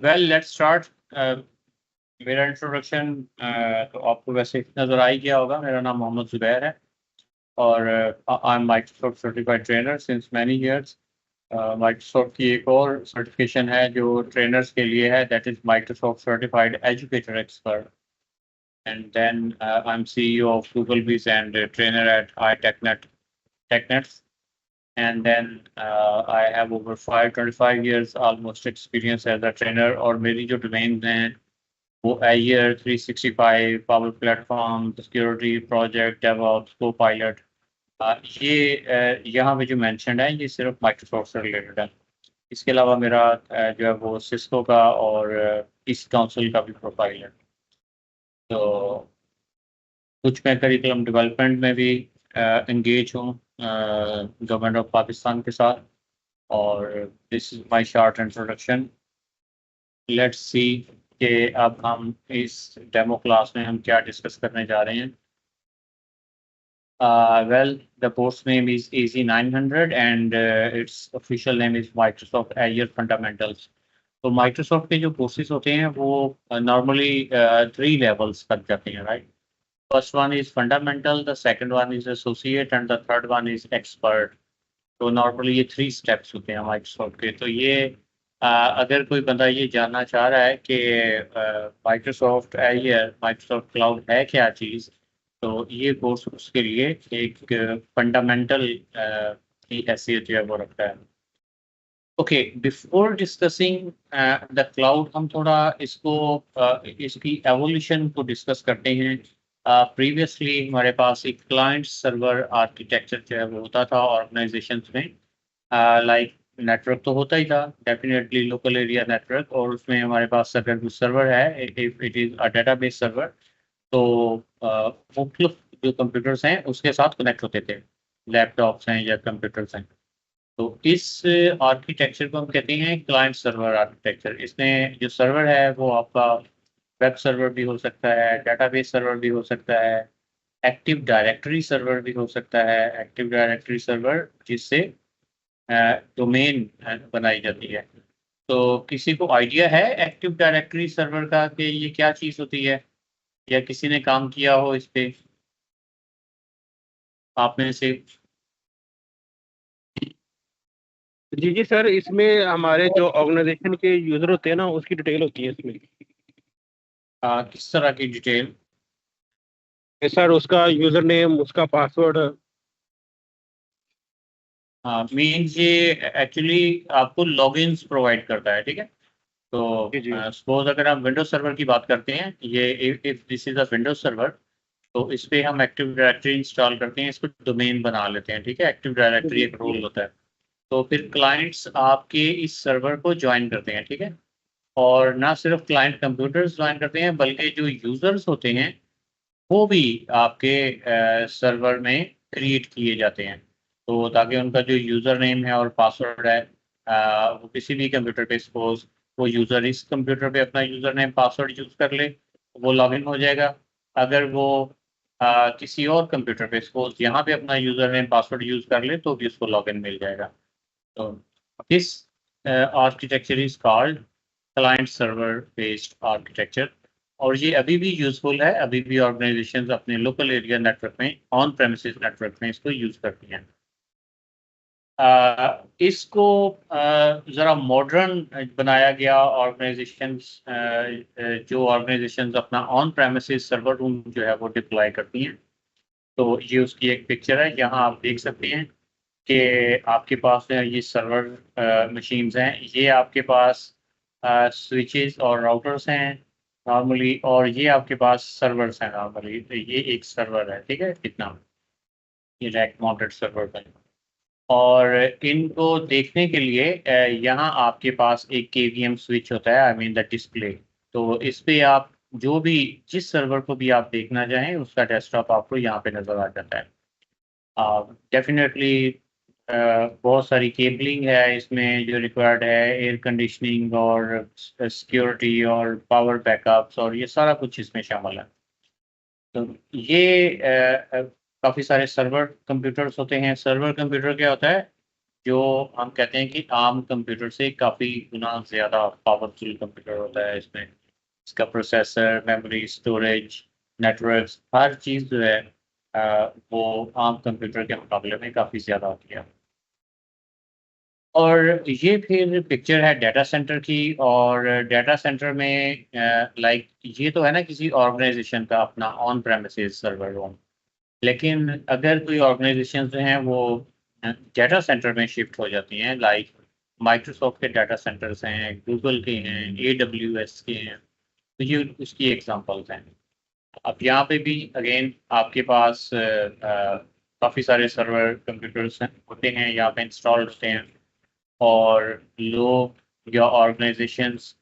Well let's start. मेरा introduction तो आपको वैसे नज़र आ ही गया होगा। मेरा नाम मोहम्मद ज़ुबैर है और I am Microsoft certified trainer since many years. Microsoft की एक और सर्टिफिकेशन है जो ट्रेनर्स के लिए है, that is Microsoft certified educator expert. And then I am CEO of Google Bees and trainer at TechNets. And then I have over 25 years almost experience as a trainer। और मेरी जो domains हैं वो Azure 365, Power Platform, Security, Project, DevOps, Copilot। ये यहाँ पे जो mentioned है ये सिर्फ Microsoft से related है। इसके अलावा मेरा जो है वो Cisco का और East Council का भी प्रोफाइल है। तो कुछ मैं करिकुलम डेवलपमेंट में भी इंगेज हूँ गवर्नमेंट ऑफ पाकिस्तान के साथ। और this is my short introduction. Let's see कि अब हम इस डेमो क्लास में हम क्या डिस्कस करने जा रहे हैं। Well the course name is AZ900 and it's official name is Microsoft Azure fundamentals. तो माइक्रोसॉफ्ट के जो कोर्सेज होते हैं वो नॉर्मली 3 लेवल्स तक जाते हैं, right. First one is fundamental, the second one is associate and the third one is expert. तो नॉर्मली ये 3 स्टेप्स होते हैं माइक्रोसॉफ्ट के। तो ये अगर कोई बंदा ये जानना चाह रहा है कि माइक्रोसॉफ्ट एजर, माइक्रोसॉफ्ट क्लाउड है क्या चीज़, तो ये कोर्स उसके लिए एक फंडामेंटल की हैसियत जो है वो रखता है। Okay, before discussing the cloud हम थोड़ा इसको इसकी एवोल्यूशन को डिस्कस करते हैं। प्रीवियसली हमारे पास एक क्लाइंट सर्वर आर्किटेक्चर जो है वो होता था ऑर्गेनाइजेशंस में। लाइक नेटवर्क तो होता ही था, डेफिनेटली लोकल एरिया नेटवर्क, और उसमें हमारे पास अगर जो सर्वर है it is a database server. तो मुख्तलिफ जो कंप्यूटर्स हैं उसके साथ कनेक्ट होते थे, लैपटॉप्स हैं या कंप्यूटर्स हैं। तो इस आर्किटेक्चर को हम कहते हैं क्लाइंट सर्वर आर्किटेक्चर। इसमें जो सर्वर है वो आपका वेब सर्वर भी हो सकता है, डेटाबेस सर्वर भी हो सकता है, एक्टिव डायरेक्टरी सर्वर भी हो सकता है। एक्टिव डायरेक्टरी सर्वर जिससे डोमेन बनाई जाती है। तो किसी को आइडिया है एक्टिव डायरेक्टरी सर्वर का कि ये क्या चीज़ होती है, या किसी ने काम किया हो इस पे आप में से? जी जी सर, इसमें हमारे जो ऑर्गेनाइजेशन के यूजर होते हैं ना, उसकी डिटेल होती है इसमें। किस तरह की डिटेल? सर उसका यूजर नेम, उसका पासवर्ड। मीन्स ये एक्चुअली आपको लॉगिन्स प्रोवाइड करता है, ठीक है। जी तो जी। सपोज अगर हम विंडोज सर्वर की बात करते हैं, ये if this is a Windows server, तो इस पे हम एक्टिव डायरेक्टरी इंस्टॉल करते हैं, इसको डोमेन बना लेते हैं, ठीक है। एक्टिव डायरेक्टरी जी एक रोल होता है। तो फिर क्लाइंट्स आपके इस सर्वर को ज्वाइन करते हैं, ठीक है। और ना सिर्फ क्लाइंट कंप्यूटर्स ज्वाइन करते हैं बल्कि जो यूजर्स होते हैं वो भी आपके सर्वर में क्रिएट किए जाते हैं। तो ताकि उनका जो यूज़र नेम है और पासवर्ड है, वो किसी भी कंप्यूटर पे सपोज वो यूज़र इस कंप्यूटर पे अपना यूज़र नेम पासवर्ड यूज़ कर ले, वो लॉगिन हो जाएगा। अगर वो किसी और कंप्यूटर पे सपोज यहाँ पे अपना यूज़र नेम पासवर्ड यूज़ कर ले तो भी उसको लॉगिन मिल जाएगा। तो this architecture is called client server based architecture. और ये अभी भी यूजफुल है, अभी भी ऑर्गेनाइजेशंस अपने लोकल एरिया नेटवर्क में, ऑन प्रेमिसेस नेटवर्क में इसको यूज करती हैं। इसको ज़रा मॉडर्न बनाया गया ऑर्गेनाइजेशंस, जो ऑर्गेनाइजेशंस अपना ऑन प्रेमिसेस सर्वर रूम जो है वो डिप्लॉय करती हैं। तो ये उसकी एक पिक्चर है, यहाँ आप देख सकते हैं कि आपके पास ये सर्वर मशीन्स हैं, ये आपके पास स्विचेस और राउटर्स हैं नॉर्मली, और ये आपके पास सर्वर्स हैं नॉर्मली। तो ये एक सर्वर है, ठीक है, कितना ये रैक माउंटेड सर्वर है। और इनको देखने के लिए यहाँ आपके पास एक KVM स्विच होता है, आई मीन द डिस्प्ले। तो इस पे आप जो भी जिस सर्वर को भी आप देखना चाहें उसका डेस्कटॉप आपको यहाँ पे नज़र आ जाता है। डेफिनेटली बहुत सारी केबलिंग है इसमें जो रिक्वायर्ड है, एयर कंडीशनिंग और सिक्योरिटी और पावर बैकअप्स, और ये सारा कुछ इसमें शामिल है। तो ये काफ़ी सारे सर्वर कंप्यूटर्स होते हैं। सर्वर कंप्यूटर क्या होता है, जो हम कहते हैं कि आम कंप्यूटर से काफ़ी गुना ज़्यादा पावरफुल कंप्यूटर होता है। इसमें इसका प्रोसेसर, मेमोरी, स्टोरेज, नेटवर्क्स, हर चीज़ जो है वो आम कंप्यूटर के मुकाबले में काफ़ी ज़्यादा होती है। और ये फिर पिक्चर है डाटा सेंटर की। और डाटा सेंटर में लाइक ये तो है ना किसी ऑर्गेनाइजेशन का अपना ऑन प्रेमिसेस सर्वर रूम। लेकिन अगर कोई ऑर्गेनाइजेशन जो हैं वो डाटा सेंटर में शिफ्ट हो जाती हैं, लाइक माइक्रोसॉफ्ट के डाटा सेंटर्स हैं, गूगल के हैं, AWS के हैं, तो ये उसकी एग्जांपल्स हैं। अब यहाँ पे भी अगेन आपके पास काफ़ी सारे सर्वर कंप्यूटर्स होते हैं, यहाँ पे इंस्टॉल्ड होते हैं। और लोग या ऑर्गेनाइजेशंस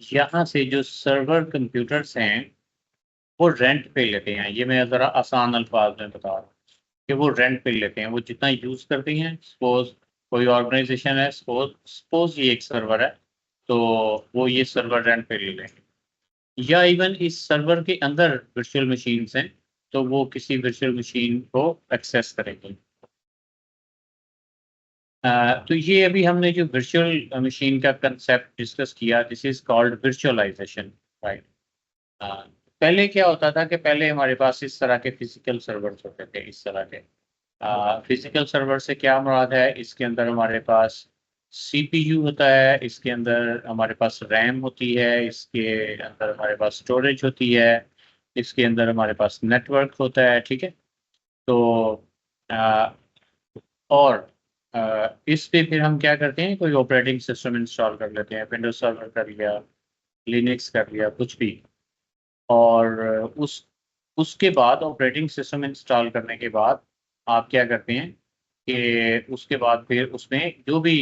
यहाँ से जो सर्वर कंप्यूटर्स हैं वो रेंट पे लेते हैं। ये मैं ज़रा आसान अल्फाज में बता रहा हूँ कि वो रेंट पे लेते हैं। वो जितना यूज़ करते हैं, सपोज कोई ऑर्गेनाइजेशन है, सपोज सपोज ये एक सर्वर है, तो वो ये सर्वर रेंट पे ले लेंगे। या इवन इस सर्वर के अंदर वर्चुअल मशीन्स हैं, तो वो किसी वर्चुअल मशीन को एक्सेस करेंगे। तो ये अभी हमने जो वर्चुअल मशीन का कंसेप्ट डिस्कस किया, this is called virtualisation, right. पहले क्या होता था कि पहले हमारे पास इस तरह के फिजिकल सर्वर्स होते थे, इस तरह के फिजिकल सर्वर से क्या मुराद है, इसके अंदर हमारे पास CPU होता है, इसके अंदर हमारे पास रैम होती है, इसके अंदर हमारे पास स्टोरेज होती है, इसके अंदर हमारे पास नेटवर्क होता है, ठीक है। तो अ, और इस पे फिर हम क्या करते हैं, कोई ऑपरेटिंग सिस्टम इंस्टॉल कर लेते हैं, विंडोज सर्वर कर लिया, लिनक्स कर लिया, कुछ भी। और उसके बाद ऑपरेटिंग सिस्टम इंस्टॉल करने के बाद आप क्या करते हैं कि उसके बाद फिर उसमें जो भी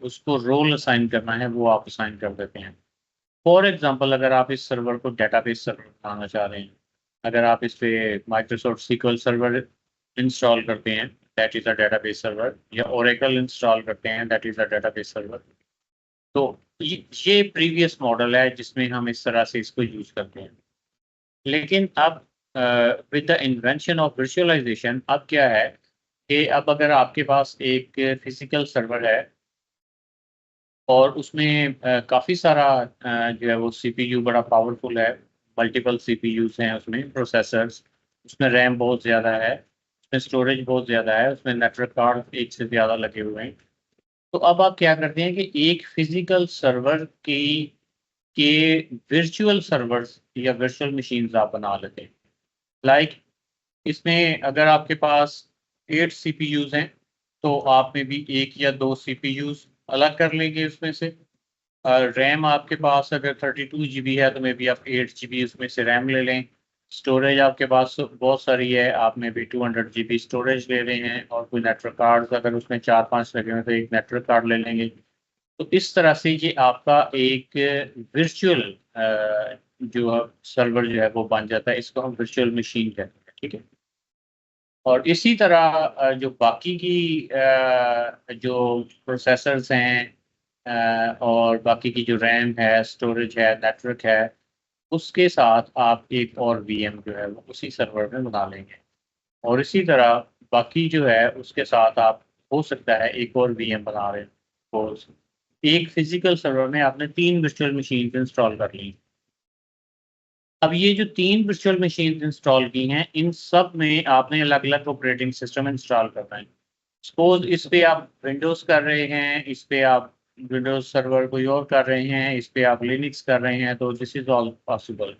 उसको रोल असाइन करना है वो आप असाइन कर देते हैं। फॉर एग्जांपल, अगर आप इस सर्वर को डेटाबेस सर्वर बनाना चाह रहे हैं, अगर आप इस पे माइक्रोसॉफ्ट सीक्वल सर्वर इंस्टॉल करते हैं, that is a database server, या ओरेकल इंस्टॉल करते हैं, that is a database server. तो ये प्रीवियस मॉडल है जिसमें हम इस तरह से इसको यूज़ करते हैं। लेकिन अब with the invention of virtualisation अब क्या है कि अब अगर आपके पास एक फिजिकल सर्वर है और उसमें काफ़ी सारा जो है वो CPU बड़ा पावरफुल है, मल्टीपल CPUs हैं उसमें, प्रोसेसर्स, उसमें रैम बहुत ज़्यादा है, उसमें स्टोरेज बहुत ज़्यादा है, उसमें नेटवर्क कार्ड एक से ज़्यादा लगे हुए हैं। तो अब आप क्या करते हैं कि एक फिजिकल सर्वर की के वर्चुअल सर्वर्स या वर्चुअल मशीन्स आप बना लेते हैं। लाइक इसमें अगर आपके पास 8 CPUs हैं, तो आप में भी 1 या 2 CPUs अलग कर लेंगे उसमें से। रैम आपके पास अगर 32 GB है, तो मे बी आप 8 GB उसमें से रैम ले लें। स्टोरेज आपके पास बहुत सारी है, आप में भी 200 GB स्टोरेज ले रहे हैं, और कोई नेटवर्क कार्ड अगर उसमें 4-5 लगे हुए तो एक नेटवर्क कार्ड ले लेंगे। तो इस तरह से ये आपका एक वर्चुअल जो सर्वर जो है वो बन जाता है। इसको हम वर्चुअल मशीन कहते हैं, ठीक है। और इसी तरह जो बाकी की जो प्रोसेसर्स हैं और बाकी की जो रैम है, स्टोरेज है, नेटवर्क है, उसके साथ आप एक और VM जो है वो उसी सर्वर में बना लेंगे। और इसी तरह बाकी जो है उसके साथ आप हो सकता है एक और VM बना रहे हैं। सपोज़ एक फिजिकल सर्वर में आपने 3 वर्चुअल मशीन्स इंस्टॉल कर ली। अब ये जो 3 वर्चुअल मशीन्स इंस्टॉल की हैं, इन सब में आपने अलग-अलग ऑपरेटिंग सिस्टम इंस्टॉल करना है। सपोज़ इस पे आप विंडोज़ कर रहे हैं, इस पे आप विंडोज़ सर्वर कोई और कर रहे हैं, इस पे आप लिनक्स कर रहे हैं, तो दिस इज़ ऑल पॉसिबल।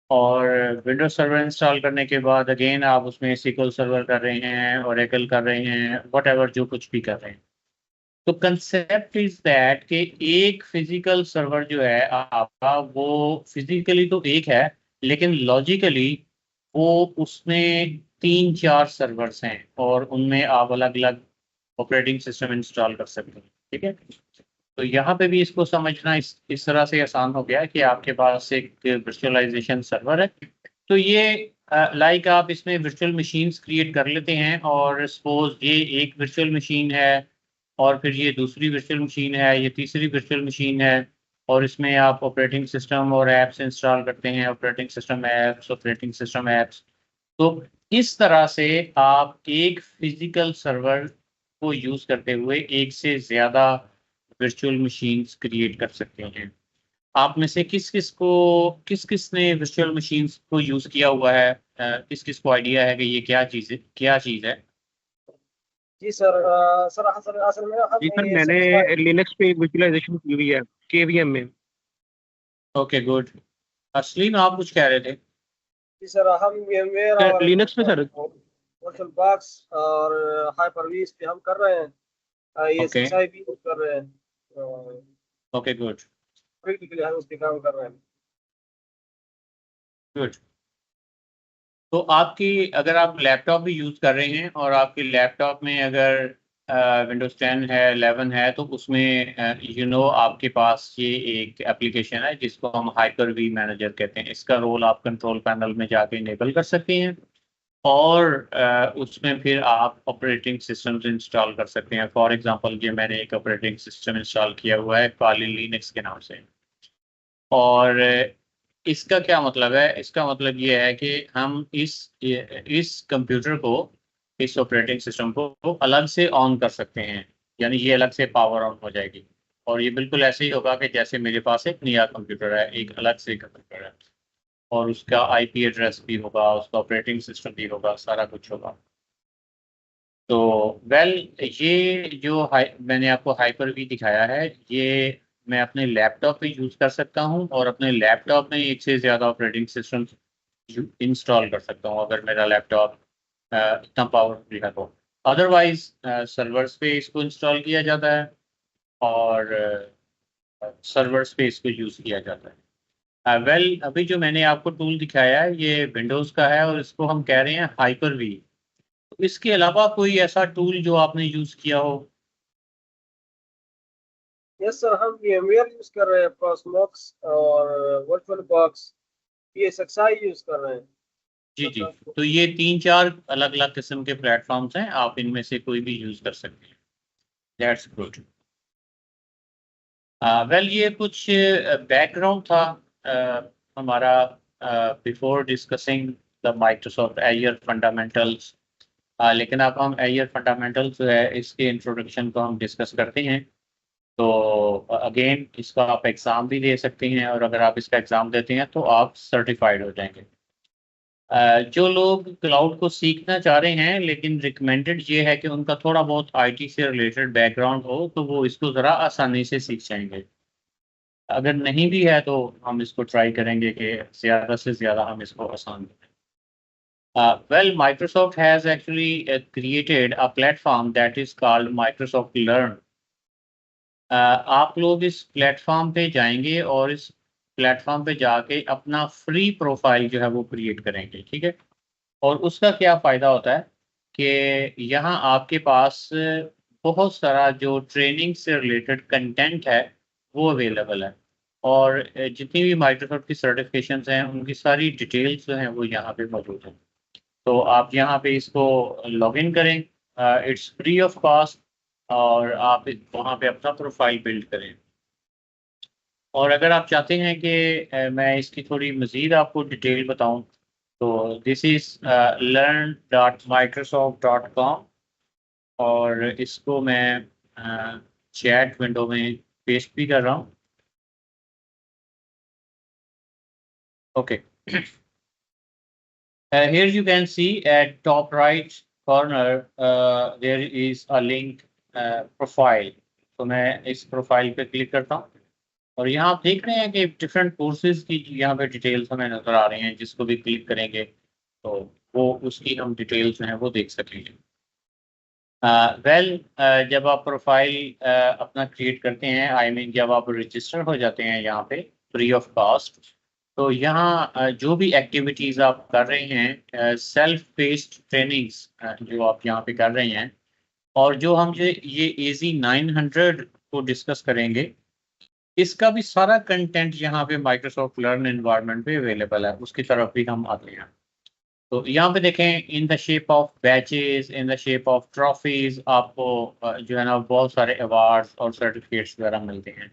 और विंडोज़ सर्वर इंस्टॉल करने के बाद अगेन आप उसमें SQL सर्वर कर रहे हैं, ओरेकल कर रहे हैं, व्हाटएवर जो कुछ भी कर रहे हैं। तो कंसेप्ट इज़ दैट कि एक फिज़िकल सर्वर जो है आपका, वो फिज़िकली तो एक है, लेकिन लॉजिकली वो उसमें 3-4 सर्वर्स हैं और उनमें आप अलग-अलग ऑपरेटिंग सिस्टम इंस्टॉल कर सकते हैं, ठीक है? तो यहाँ पे भी इसको समझना इस तरह से आसान हो गया है कि आपके पास एक वर्चुअलाइज़ेशन सर्वर है। तो ये लाइक आप इसमें वर्चुअल मशीन्स क्रिएट कर लेते हैं, और सपोज़ ये एक वर्चुअल मशीन है, और फिर ये दूसरी वर्चुअल मशीन है, ये तीसरी वर्चुअल मशीन है, और इसमें आप ऑपरेटिंग सिस्टम और ऐप्स इंस्टॉल करते हैं, ऑपरेटिंग सिस्टम ऐप्स। तो इस तरह से आप एक फिज़िकल सर्वर को यूज़ करते हुए एक से ज़्यादा वर्चुअल मशीन्स क्रिएट कर सकते हैं। आप में से किस-किस ने वर्चुअल मशीन्स को यूज़ किया हुआ है? किस-किस को आइडिया है कि ये क्या चीज़ है? जी सर, सर असल असल में हम जी सर, ये मैंने सेटिस्फाई। लिनक्स पे विजुअलाइजेशन की हुई है केवीएम में। Okay, good. तस्लीम, आप कुछ कह रहे थे? जी सर, हम VMware और लिनक्स पे सर। वर्चुअल बॉक्स और हाइपर-वी इस पे हम कर रहे हैं। ये ओके, ESXi भी यूज़ कर रहे हैं। ओके, गुड, प्रैक्टिकली हम उस पे काम कर रहे हैं। गुड। तो आपकी अगर आप लैपटॉप भी यूज़ कर रहे हैं और आपके लैपटॉप में अगर विंडोज़ 10 है, 11 है, तो उसमें आपके पास ये एक एप्लीकेशन है जिसको हम हाइपर-वी मैनेजर कहते हैं। इसका रोल आप कंट्रोल पैनल में जाके इनेबल कर सकते हैं और उसमें फिर आप ऑपरेटिंग सिस्टम्स इंस्टॉल कर सकते हैं। फॉर एग्ज़ाम्पल, ये मैंने एक ऑपरेटिंग सिस्टम इंस्टॉल किया हुआ है काली लिनक्स के नाम से। और इसका क्या मतलब है? इसका मतलब ये है कि हम इस कंप्यूटर को, इस ऑपरेटिंग सिस्टम को अलग से ऑन कर सकते हैं। यानी ये अलग से पावर ऑन हो जाएगी और ये बिल्कुल ऐसे ही होगा कि जैसे मेरे पास एक नया कंप्यूटर है, एक अलग से कंप्यूटर है और उसका आईपी एड्रेस भी होगा, उसका ऑपरेटिंग सिस्टम भी होगा, सारा कुछ होगा। तो वेल ये जो मैंने आपको हाइपर-वी दिखाया है, ये मैं अपने लैपटॉप पे यूज़ कर सकता हूँ और अपने लैपटॉप में एक से ज़्यादा ऑपरेटिंग सिस्टम्स इंस्टॉल कर सकता हूँ अगर मेरा लैपटॉप इतना पावरफुल है तो। अदरवाइज़ सर्वर्स पे इसको इंस्टॉल किया जाता है और सर्वर्स पे इसको यूज़ किया जाता है। वेल अभी जो मैंने आपको टूल दिखाया है, ये विंडोज़ का है और इसको हम कह रहे हैं हाइपर-वी। तो इसके अलावा कोई ऐसा टूल जो आपने यूज़ किया हो? यस सर, हम VMware यूज़ कर रहे हैं, Proxmox और वर्चुअल बॉक्स, ESXi यूज़ कर रहे हैं। जी, जी। मतलब तो ये 3-4 अलग-अलग किस्म के प्लेटफ़ॉर्म्स हैं, आप इनमें से कोई भी यूज़ कर सकते हैं। That's good. वेल ये कुछ बैकग्राउंड था हमारा before discussing the Microsoft Azure fundamentals. लेकिन अब हम एज़्योर फंडामेंटल्स जो है, इसके इंट्रोडक्शन को हम डिस्कस करते हैं। तो अगेन इसका आप एग्ज़ाम भी दे सकते हैं और अगर आप इसका एग्ज़ाम देते हैं, तो आप सर्टिफ़ाइड हो जाएँगे। जो लोग क्लाउड को सीखना चाह रहे हैं लेकिन रिकमेंडेड ये है कि उनका थोड़ा बहुत आईटी से रिलेटेड बैकग्राउंड हो, तो वो इसको ज़रा आसानी से सीख जाएँगे। अगर नहीं भी है तो हम इसको ट्राई करेंगे कि ज़्यादा से ज़्यादा हम इसको आसान बनाएँ। Well, Microsoft has actually created a platform that is called Microsoft Learn। आप लोग इस प्लेटफ़ॉर्म पे जाएँगे और इस प्लेटफ़ॉर्म पे जाके अपना फ्री प्रोफ़ाइल जो है वो क्रिएट करेंगे, ठीक है? और उसका क्या फ़ायदा होता है कि यहाँ आपके पास बहुत सारा जो ट्रेनिंग से रिलेटेड कंटेंट है, वो अवेलेबल है और जितनी भी माइक्रोसॉफ्ट की सर्टिफ़िकेशंस हैं, उनकी सारी डिटेल्स जो हैं, वो यहाँ पे मौजूद हैं। तो आप यहाँ पे इसको लॉगिन करें, इट्स फ्री ऑफ कॉस्ट और आप वहाँ पे अपना प्रोफ़ाइल बिल्ड करें। और अगर आप चाहते हैं कि मैं इसकी थोड़ी मज़ीद आपको डिटेल बताऊँ, तो दिस इज़ learn.microsoft.com और इसको मैं चैट विंडो में पेस्ट भी कर रहा हूँ। Okay. Here you can see at top right corner there is a link profile। तो मैं इस प्रोफाइल पे क्लिक करता हूँ और यहाँ आप देख रहे हैं कि डिफरेंट कोर्सेज़ की यहाँ पे डिटेल्स हमें नज़र आ रही हैं, जिसको भी क्लिक करेंगे तो वो उसकी हम डिटेल्स जो हैं वो देख सकेंगे। वेल जब आप प्रोफाइल अपना क्रिएट करते हैं, आई मीन जब आप रजिस्टर हो जाते हैं यहाँ पे फ्री ऑफ कॉस्ट, तो यहाँ जो भी एक्टिविटीज़ आप कर रहे हैं, सेल्फ बेस्ड ट्रेनिंग्स जो आप यहाँ पे कर रहे हैं और जो हम ये एजी 900 को डिस्कस करेंगे, इसका भी सारा कंटेंट यहाँ पे माइक्रोसॉफ्ट लर्न एनवायरनमेंट पे अवेलेबल है, उसकी तरफ भी हम आते हैं। तो यहाँ पे देखें, in the shape of batches, in the shape of trophies आपको जो है ना बहुत सारे अवार्ड्स और सर्टिफिकेट्स वगैरह मिलते हैं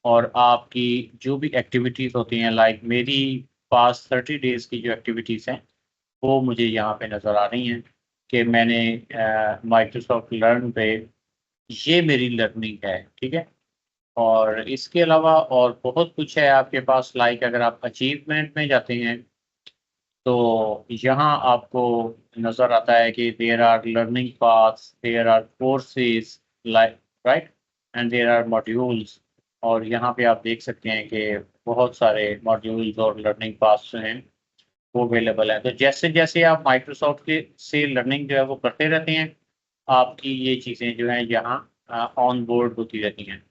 और आपकी जो भी एक्टिविटीज़ होती हैं, लाइक मेरी पास 30 डेज़ की जो एक्टिविटीज़ हैं वो मुझे यहाँ पे नज़र आ रही हैं कि मैंने माइक्रोसॉफ्ट लर्न पे ये मेरी लर्निंग है, ठीक है। और इसके अलावा और बहुत कुछ है आपके पास, लाइक अगर आप अचीवमेंट में जाते हैं तो यहाँ आपको नज़र आता है कि there are learning paths, there are courses, like right, and there are modules. और यहाँ पे आप देख सकते हैं कि बहुत सारे मॉड्यूल्स और लर्निंग पाथ्स जो हैं वो अवेलेबल है। तो जैसे जैसे आप माइक्रोसॉफ्ट के से लर्निंग जो है वो करते रहते हैं, आपकी ये चीज़ें जो हैं यहाँ ऑन बोर्ड होती रहती हैं।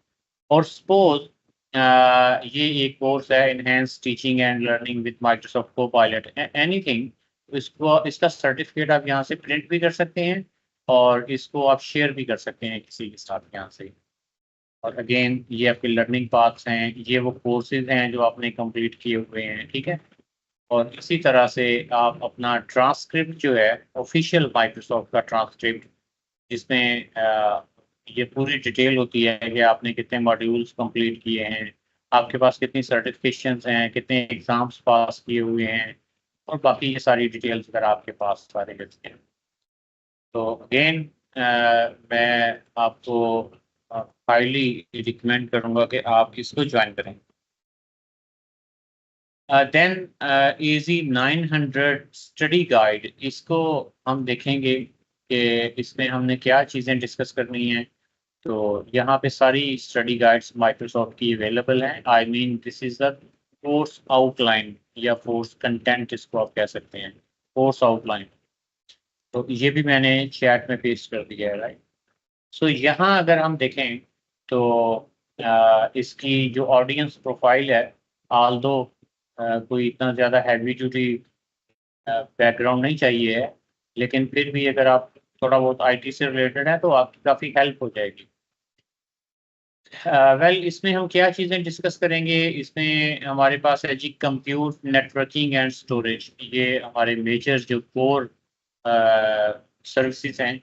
और सपोज ये एक कोर्स है enhance teaching and learning with Microsoft Copilot anything, इसको इसका सर्टिफिकेट आप यहाँ से प्रिंट भी कर सकते हैं और इसको आप शेयर भी कर सकते हैं किसी के साथ यहाँ से। और अगेन ये आपके लर्निंग पाथ्स हैं, ये वो कोर्सेज हैं जो आपने कंप्लीट किए हुए हैं, ठीक है। और इसी तरह से आप अपना ट्रांसक्रिप्ट जो है ऑफिशियल माइक्रोसॉफ्ट का ट्रांसक्रिप्ट, जिसमें ये पूरी डिटेल होती है कि आपने कितने मॉड्यूल्स कंप्लीट किए हैं, आपके पास कितनी सर्टिफिकेशंस हैं, कितने एग्ज़ाम्स पास किए हुए हैं, और बाकी ये सारी डिटेल्स अगर आपके पास सारे रहती हैं। तो अगेन मैं आपको हाईली रिकमेंड करूँगा कि आप इसको ज्वाइन करें। देन इजी 900 स्टडी गाइड, इसको हम देखेंगे कि इसमें हमने क्या चीज़ें डिस्कस करनी है। तो यहाँ पे सारी स्टडी गाइड्स माइक्रोसॉफ्ट की अवेलेबल हैं। I mean this is the course outline या कोर्स कंटेंट, इसको आप कह सकते हैं कोर्स आउटलाइन। तो ये भी मैंने चैट में पेस्ट कर दिया है, राइट। सो यहाँ अगर हम देखें तो इसकी जो ऑडियंस प्रोफाइल है, आल दो कोई इतना ज़्यादा हैवी ड्यूटी बैकग्राउंड नहीं चाहिए है, लेकिन फिर भी अगर आप थोड़ा बहुत आईटी से रिलेटेड है तो आपकी काफ़ी हेल्प हो जाएगी। वेल इसमें हम क्या चीज़ें डिस्कस करेंगे, इसमें हमारे पास है जी कंप्यूट, नेटवर्किंग एंड स्टोरेज। ये हमारे मेजर जो कोर सर्विसेज हैं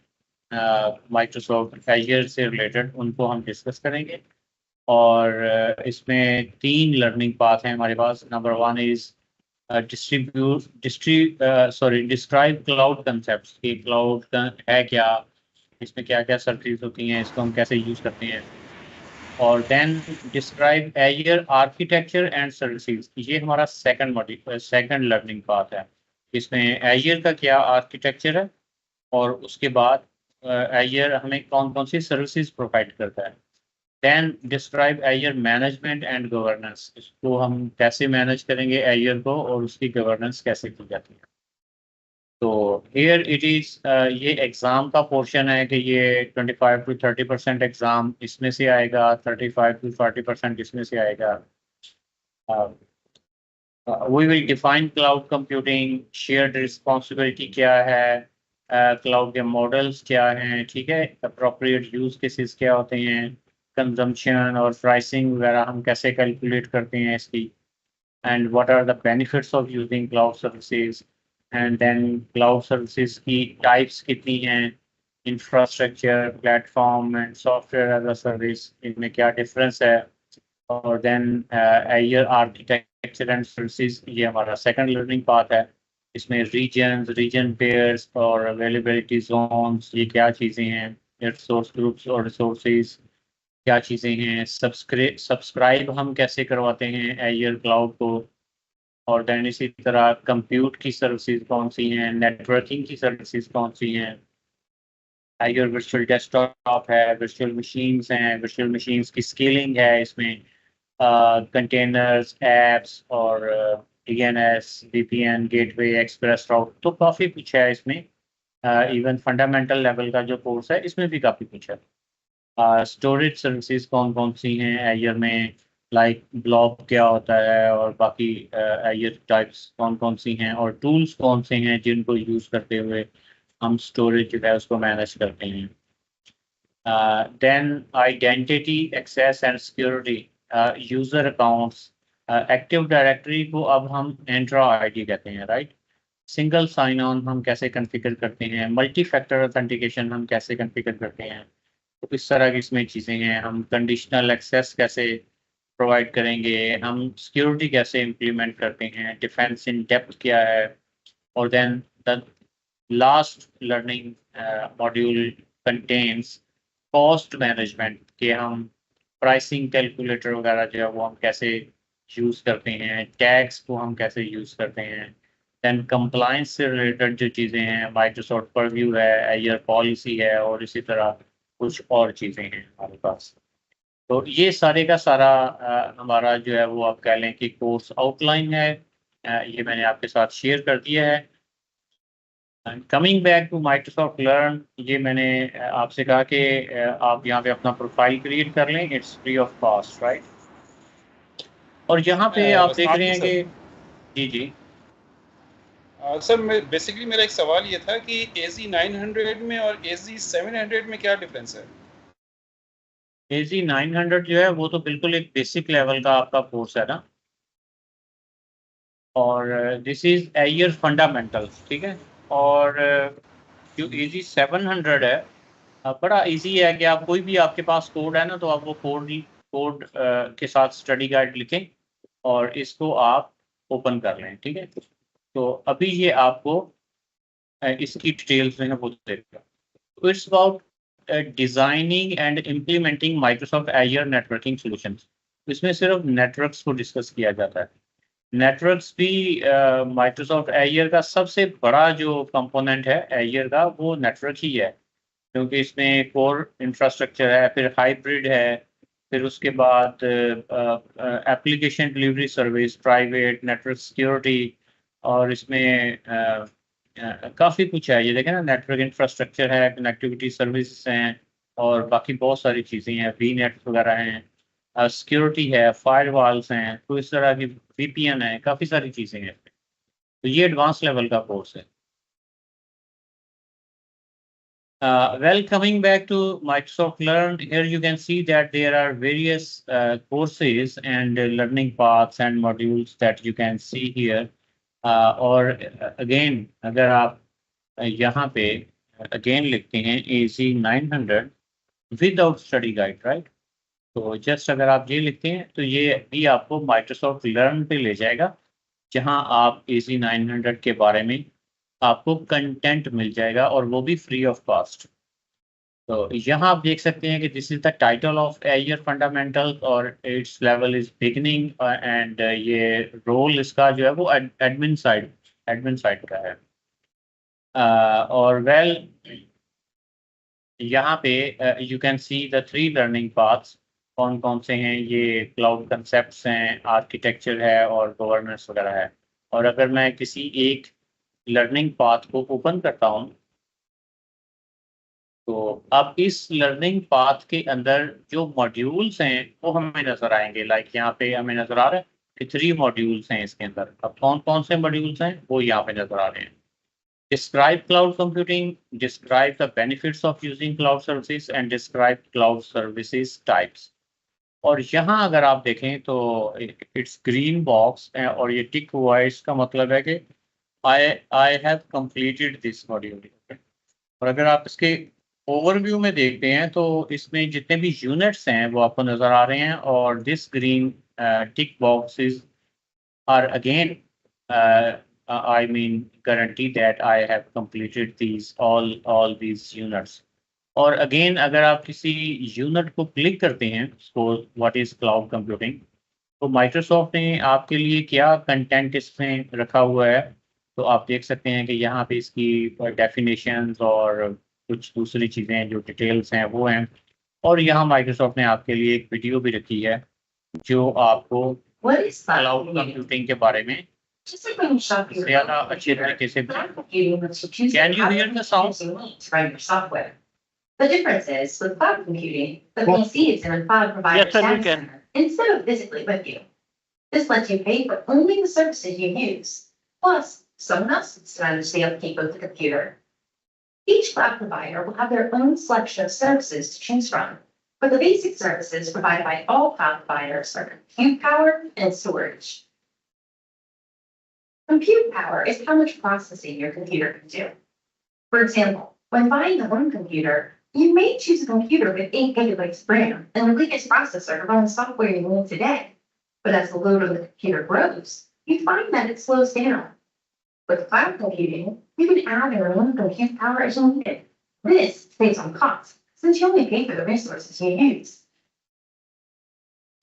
माइक्रोसॉफ्ट एजर से रिलेटेड, उनको हम डिस्कस करेंगे। और इसमें 3 लर्निंग पाथ हैं हमारे पास। Number 1 is describe cloud concept, कि क्लाउड का है क्या, इसमें क्या-क्या सर्विसेज होती हैं, इसको हम कैसे यूज़ करते हैं। और then describe Azure architecture and services, ये हमारा सेकंड लर्निंग पाथ है। इसमें एजर का क्या आर्किटेक्चर है और उसके बाद एजर हमें कौन कौन सी सर्विसेज प्रोवाइड करता है। Then describe Azure management and governance, इसको हम कैसे मैनेज करेंगे एजर को और उसकी गवर्नेंस कैसे की जाती है। तो हियर इट इज़, ये एग्ज़ाम का पोर्शन है कि ये 25 to 30% एग्ज़ाम इसमें से आएगा, 35 to 40% इसमें से आएगा। We will define cloud computing, shared responsibility क्या है, क्लाउड के मॉडल्स क्या हैं, ठीक है, अप्रोप्रिएट यूज़ केसेस क्या होते हैं, कंजम्पशन और प्राइसिंग वगैरह हम कैसे कैलकुलेट करते हैं इसकी, and what are the benefits of using cloud services, and then cloud services की types कितनी हैं, infrastructure, platform and software as a service, इनमें क्या difference है। और then Azure architecture and services, ये हमारा second learning path है। इसमें regions, region pairs और availability zones, ये क्या चीज़ें हैं, resource groups और resources क्या चीज़ें हैं, सब्सक्राइब हम कैसे करवाते हैं एजर क्लाउड को। और देन इसी तरह कंप्यूट की सर्विसेज कौन सी हैं, नेटवर्किंग की सर्विसेज कौन सी हैं, एजर वर्चुअल डेस्कटॉप है, वर्चुअल मशीन्स हैं, वर्चुअल मशीन्स की स्केलिंग है इसमें, कंटेनर्स, एप्स और डीएनएस, वीपीएन, गेटवे, एक्सप्रेस राउट, तो काफ़ी कुछ है इसमें। इवन फंडामेंटल लेवल का जो कोर्स है इसमें भी काफ़ी कुछ है। स्टोरेज सर्विसेज कौन कौन सी हैं एजर में, लाइक ब्लॉक क्या होता है, और बाकी एजर टाइप्स कौन कौन सी हैं, और टूल्स कौन से हैं जिनको यूज़ करते हुए हम स्टोरेज जो है उसको मैनेज करते हैं। Then identity, access and security, user accounts, active directory को अब हम एंट्रा आईडी कहते हैं, राइट। सिंगल साइन ऑन हम कैसे कॉन्फ़िगर करते हैं, मल्टी फैक्टर ऑथेंटिकेशन हम कैसे कॉन्फ़िगर करते हैं। तो इस तरह की इसमें चीज़ें हैं। हम कंडीशनल एक्सेस कैसे प्रोवाइड करेंगे, हम सिक्योरिटी कैसे इम्प्लीमेंट करते हैं, डिफेंस इन डेप्थ क्या है। और then the last learning module contains cost management के हम प्राइसिंग कैलकुलेटर वगैरह जो है वो हम कैसे यूज़ करते हैं, टैक्स को हम कैसे यूज़ करते हैं, देन कंप्लायंस से रिलेटेड जो चीज़ें हैं, माइक्रोसॉफ्ट परव्यू है, एयर पॉलिसी है, और इसी तरह कुछ और चीज़ें हैं हमारे पास। तो ये सारे का सारा हमारा जो है वो आप कह लें कि कोर्स आउटलाइन है। ये मैंने आपके साथ शेयर कर दिया है। Coming back to Microsoft learn, ये मैंने आपसे कहा कि आप यहाँ पे अपना प्रोफाइल क्रिएट कर लें, it's free of cost, right. और यहाँ पे आप देख रहे हैं कि जी जी सर मैं बेसिकली मेरा एक सवाल ये था कि AZ 900 में और AZ 700 में क्या डिफरेंस है? AZ 900 जो है वो तो बिल्कुल एक बेसिक लेवल का आपका कोर्स है ना, और दिस इज एयर फंडामेंटल्स, ठीक है। और जो AZ 700 है, बड़ा इजी है कि आप कोई भी आपके पास कोड है ना, तो आप वो कोड के साथ स्टडी गाइड लिखें और इसको आप ओपन कर लें, ठीक है। तो अभी ये आपको इसकी डिटेल्स जो है वो देगा। तो it's about designing and implementing Microsoft air networking solutions. इसमें सिर्फ नेटवर्क्स को डिस्कस किया जाता है। नेटवर्क्स भी माइक्रोसॉफ्ट एयर का सबसे बड़ा जो कंपोनेंट है एयर का, वो नेटवर्क ही है, क्योंकि इसमें कोर इंफ्रास्ट्रक्चर है, फिर हाइब्रिड है, फिर उसके बाद application delivery service, private network security, और इसमें काफ़ी कुछ है। ये देखें ना, नेटवर्क इंफ्रास्ट्रक्चर है, कनेक्टिविटी सर्विसेज हैं, और बाकी बहुत सारी चीज़ें हैं, वी नेट वगैरह हैं, सिक्योरिटी है, फायरवॉल्स हैं, तो इस तरह की VPN है, काफ़ी सारी चीज़ें हैं। तो ये एडवांस लेवल का कोर्स है। Well, coming back to Microsoft Learn, here you can see that there are various courses and learning paths and modules that you can see here. और again, अगर आप यहाँ पे again लिखते हैं AZ 900 without study guide, right? तो just अगर आप ये लिखते हैं तो ये भी आपको Microsoft Learn पे ले जाएगा, जहाँ आप AZ 900 के बारे में आपको कंटेंट मिल जाएगा, और वो भी फ्री ऑफ कॉस्ट। तो यहाँ आप देख सकते हैं कि this is the title of air fundamental, और it's level is beginning, and ये रोल इसका जो है वो एडमिन साइड का है। और वेल, यहाँ पे you can see the 3 learning paths, कौन कौन से हैं। ये क्लाउड कंसेप्ट्स हैं, आर्किटेक्चर है, और गवर्नेंस वगैरह है। और अगर मैं किसी एक लर्निंग पाथ को ओपन करता हूँ, तो अब इस लर्निंग पाथ के अंदर जो मॉड्यूल्स हैं वो हमें नजर आएंगे। लाइक यहाँ पे हमें नजर आ रहा है कि 3 मॉड्यूल्स हैं इसके अंदर। अब कौन कौन से मॉड्यूल्स हैं वो यहाँ पे नजर आ रहे हैं। Describe cloud computing, describe the benefits of using cloud services, and describe cloud services types. और यहाँ अगर आप देखें तो इट्स ग्रीन बॉक्स, और ये टिक हुआ है, इसका मतलब है कि I have completed this module. और अगर आप इसके ओवरव्यू में देखते हैं तो इसमें जितने भी यूनिट्स हैं वो आपको नजर आ रहे हैं, और this green tick boxes are again I mean guarantee that I have completed these all these units. और अगेन अगर आप किसी यूनिट को क्लिक करते हैं, व्हाट इज क्लाउड कंप्यूटिंग, तो माइक्रोसॉफ्ट ने आपके लिए क्या कंटेंट इसमें रखा हुआ है, तो आप देख सकते हैं कि यहाँ पे इसकी डेफिनेशंस और कुछ दूसरी चीज़ें जो डिटेल्स हैं वो हैं। और यहाँ माइक्रोसॉफ्ट ने आपके लिए एक वीडियो भी रखी है जो आपको क्लाउड कंप्यूटिंग के बारे में ज़्यादा अच्छे तरीके से। Can you hear the sound? The difference is with cloud computing, the PC is in a cloud provider Yes, sir, we data can. center instead of physically with you. This lets you pay for only the services you use. Plus, someone else needs to manage the upkeep of the computer. Each cloud provider will have their own selection of services to choose from, but the basic services provided by all cloud providers are compute power and storage. Compute power is how much processing your computer can do. For example, when buying a home computer, you may choose a computer with 8 gigabytes of RAM and the latest processor to run the software you need today. But as the load of the computer grows, you find that it slows down. With cloud computing, you can add your own compute power as you need it. This saves on costs, since you only pay for the resources you use.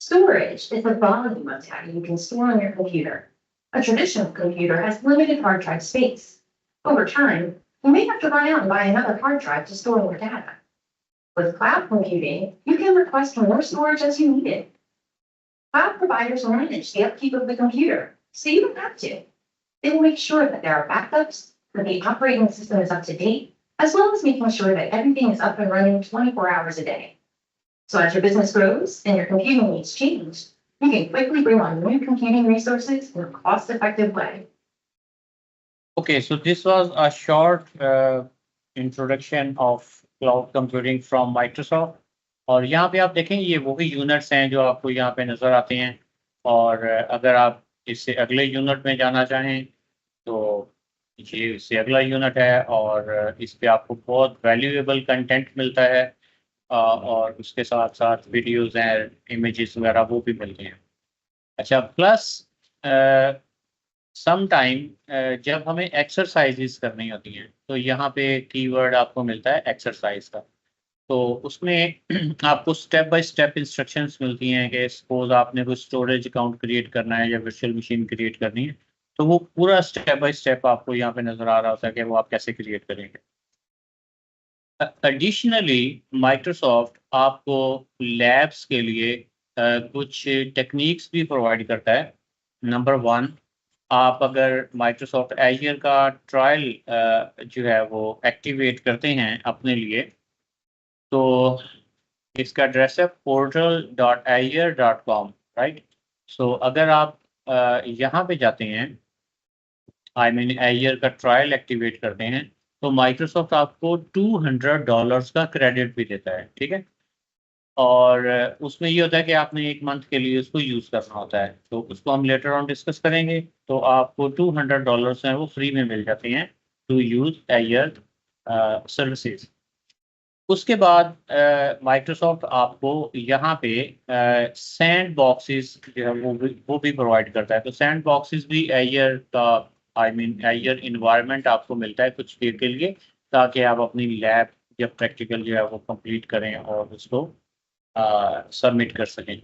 Storage is the volume of data you can store on your computer. A traditional computer has limited hard drive space. Over time, you may have to run out and buy another hard drive to store more data. With cloud computing, you can request more storage as you need it. Cloud providers will manage the upkeep of the computer, so you don't have to. They will make sure that there are backups, that the operating system is up to date, as well as making sure that everything is up and running 24 hours a day. So as your business grows and your computing needs change, you can quickly bring on new computing resources in a cost-effective way. Okay, so this was a short introduction of cloud computing from Microsoft. और यहाँ पे आप देखें ये वो भी units हैं जो आपको यहाँ पे नज़र आते हैं और अगर आप इससे अगले यूनिट में जाना चाहें तो ये इससे अगला यूनिट है और इस पे आपको बहुत वैल्यूएबल कंटेंट मिलता है और उसके साथ साथ वीडियोस हैं, इमेजेस वगैरह वो भी मिलते हैं। अच्छा, प्लस सम टाइम जब हमें एक्सरसाइजेस करनी होती हैं तो यहाँ पे कीवर्ड आपको मिलता है एक्सरसाइज का, तो उसमें आपको स्टेप बाय स्टेप इंस्ट्रक्शंस मिलती हैं कि सपोज आपने कोई स्टोरेज अकाउंट क्रिएट करना है या वर्चुअल मशीन क्रिएट करनी है, तो वो पूरा स्टेप बाय स्टेप आपको यहाँ पे नज़र आ रहा होता है कि वो आप कैसे क्रिएट करेंगे। एडिशनली माइक्रोसॉफ्ट आपको लैब्स के लिए कुछ टेक्निक्स भी प्रोवाइड करता है। नंबर 1, आप अगर माइक्रोसॉफ्ट एजर का ट्रायल जो है वो एक्टिवेट करते हैं अपने लिए, तो इसका एड्रेस है portal.azure.com, राइट। सो अगर आप यहाँ पे जाते हैं, एजर का ट्रायल एक्टिवेट करते हैं, तो माइक्रोसॉफ्ट आपको $200 का क्रेडिट भी देता है, ठीक है। और उसमें ये होता है कि आपने 1 मंथ के लिए उसको यूज़ करना होता है, तो उसको हम लेटर ऑन डिस्कस करेंगे। तो आपको $200 हैं वो फ्री में मिल जाते हैं टू यूज़ एजर सर्विसेज। उसके बाद माइक्रोसॉफ्ट आपको यहाँ पे सैंड बॉक्सेस जो है वो भी प्रोवाइड करता है। तो सैंड बॉक्सेस भी एजर का एजर इन्वायरमेंट आपको मिलता है कुछ देर के लिए, ताकि आप अपनी लैब या प्रैक्टिकल जो है वो कंप्लीट करें और उसको सबमिट कर सकें।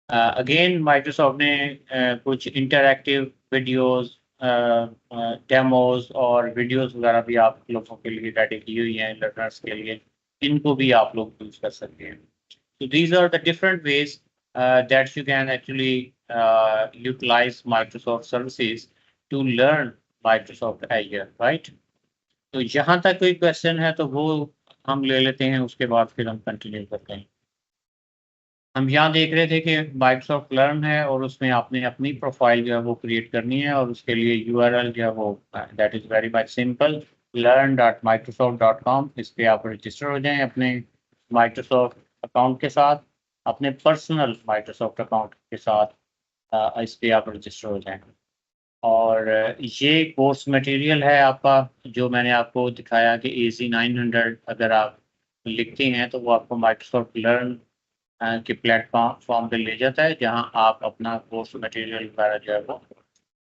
अगेन माइक्रोसॉफ्ट ने कुछ इंटरैक्टिव वीडियोस, डेमोज और वीडियोस वगैरह भी आप लोगों के लिए रेडी की हुई हैं लर्नर्स के लिए, इनको भी आप लोग यूज कर सकते हैं। तो these are the different ways that you can actually utilise Microsoft services to learn Microsoft Azure, right. तो यहाँ तक कोई क्वेश्चन है तो वो हम ले लेते हैं, उसके बाद फिर हम कंटिन्यू करते हैं। हम यहाँ देख रहे थे कि माइक्रोसॉफ्ट लर्न है और उसमें आपने अपनी प्रोफाइल जो है वो क्रिएट करनी है और उसके लिए URL जो है वो that is very much simple, learn.microsoft.com। इस पर आप रजिस्टर हो जाएं अपने माइक्रोसॉफ्ट अकाउंट के साथ, अपने पर्सनल माइक्रोसॉफ्ट अकाउंट के साथ इस पर आप रजिस्टर हो जाएं। और ये कोर्स मटेरियल है आपका, जो मैंने आपको दिखाया कि AZ900 अगर आप लिखते हैं तो वो आपको माइक्रोसॉफ्ट लर्न के प्लेटफॉर्म पे ले जाता है, जहां आप अपना कोर्स मटेरियल वगैरह जो है वो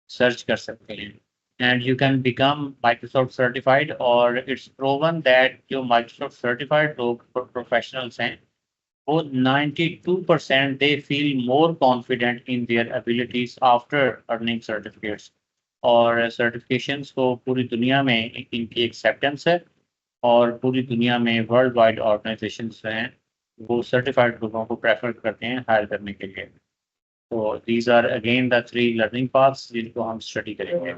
सर्च कर सकते हैं and you can become Microsoft certified. और इट्स प्रूवन दैट जो माइक्रोसॉफ्ट सर्टिफाइड लोग प्रोफेशनल्स हैं वो 92% they feel more confident in their abilities after earning certificates. और सर्टिफिकेशंस को पूरी दुनिया में इनकी एक्सेप्टेंस है और पूरी दुनिया में वर्ल्ड वाइड ऑर्गेनाइजेशंस हैं वो सर्टिफाइड लोगों को प्रेफर करते हैं हायर करने के लिए। तो these are again the 3 learning paths जिनको हम स्टडी करेंगे।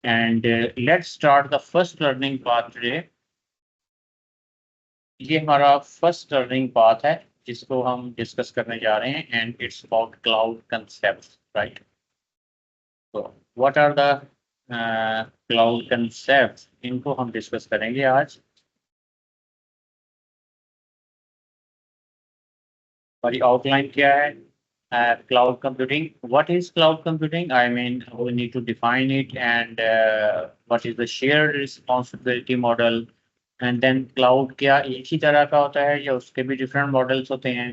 And let's start the first learning path today. ये हमारा फर्स्ट लर्निंग पाथ है जिसको हम डिस्कस करने जा रहे हैं and it's about cloud concepts, right. तो what are the cloud concepts, इनको हम डिस्कस करेंगे आज। हमारी आउटलाइन क्या है? Cloud computing. What is cloud computing? I mean, we need to define it, and what is the shared responsibility model, and then cloud क्या एक ही तरह का होता है या उसके भी different models होते हैं,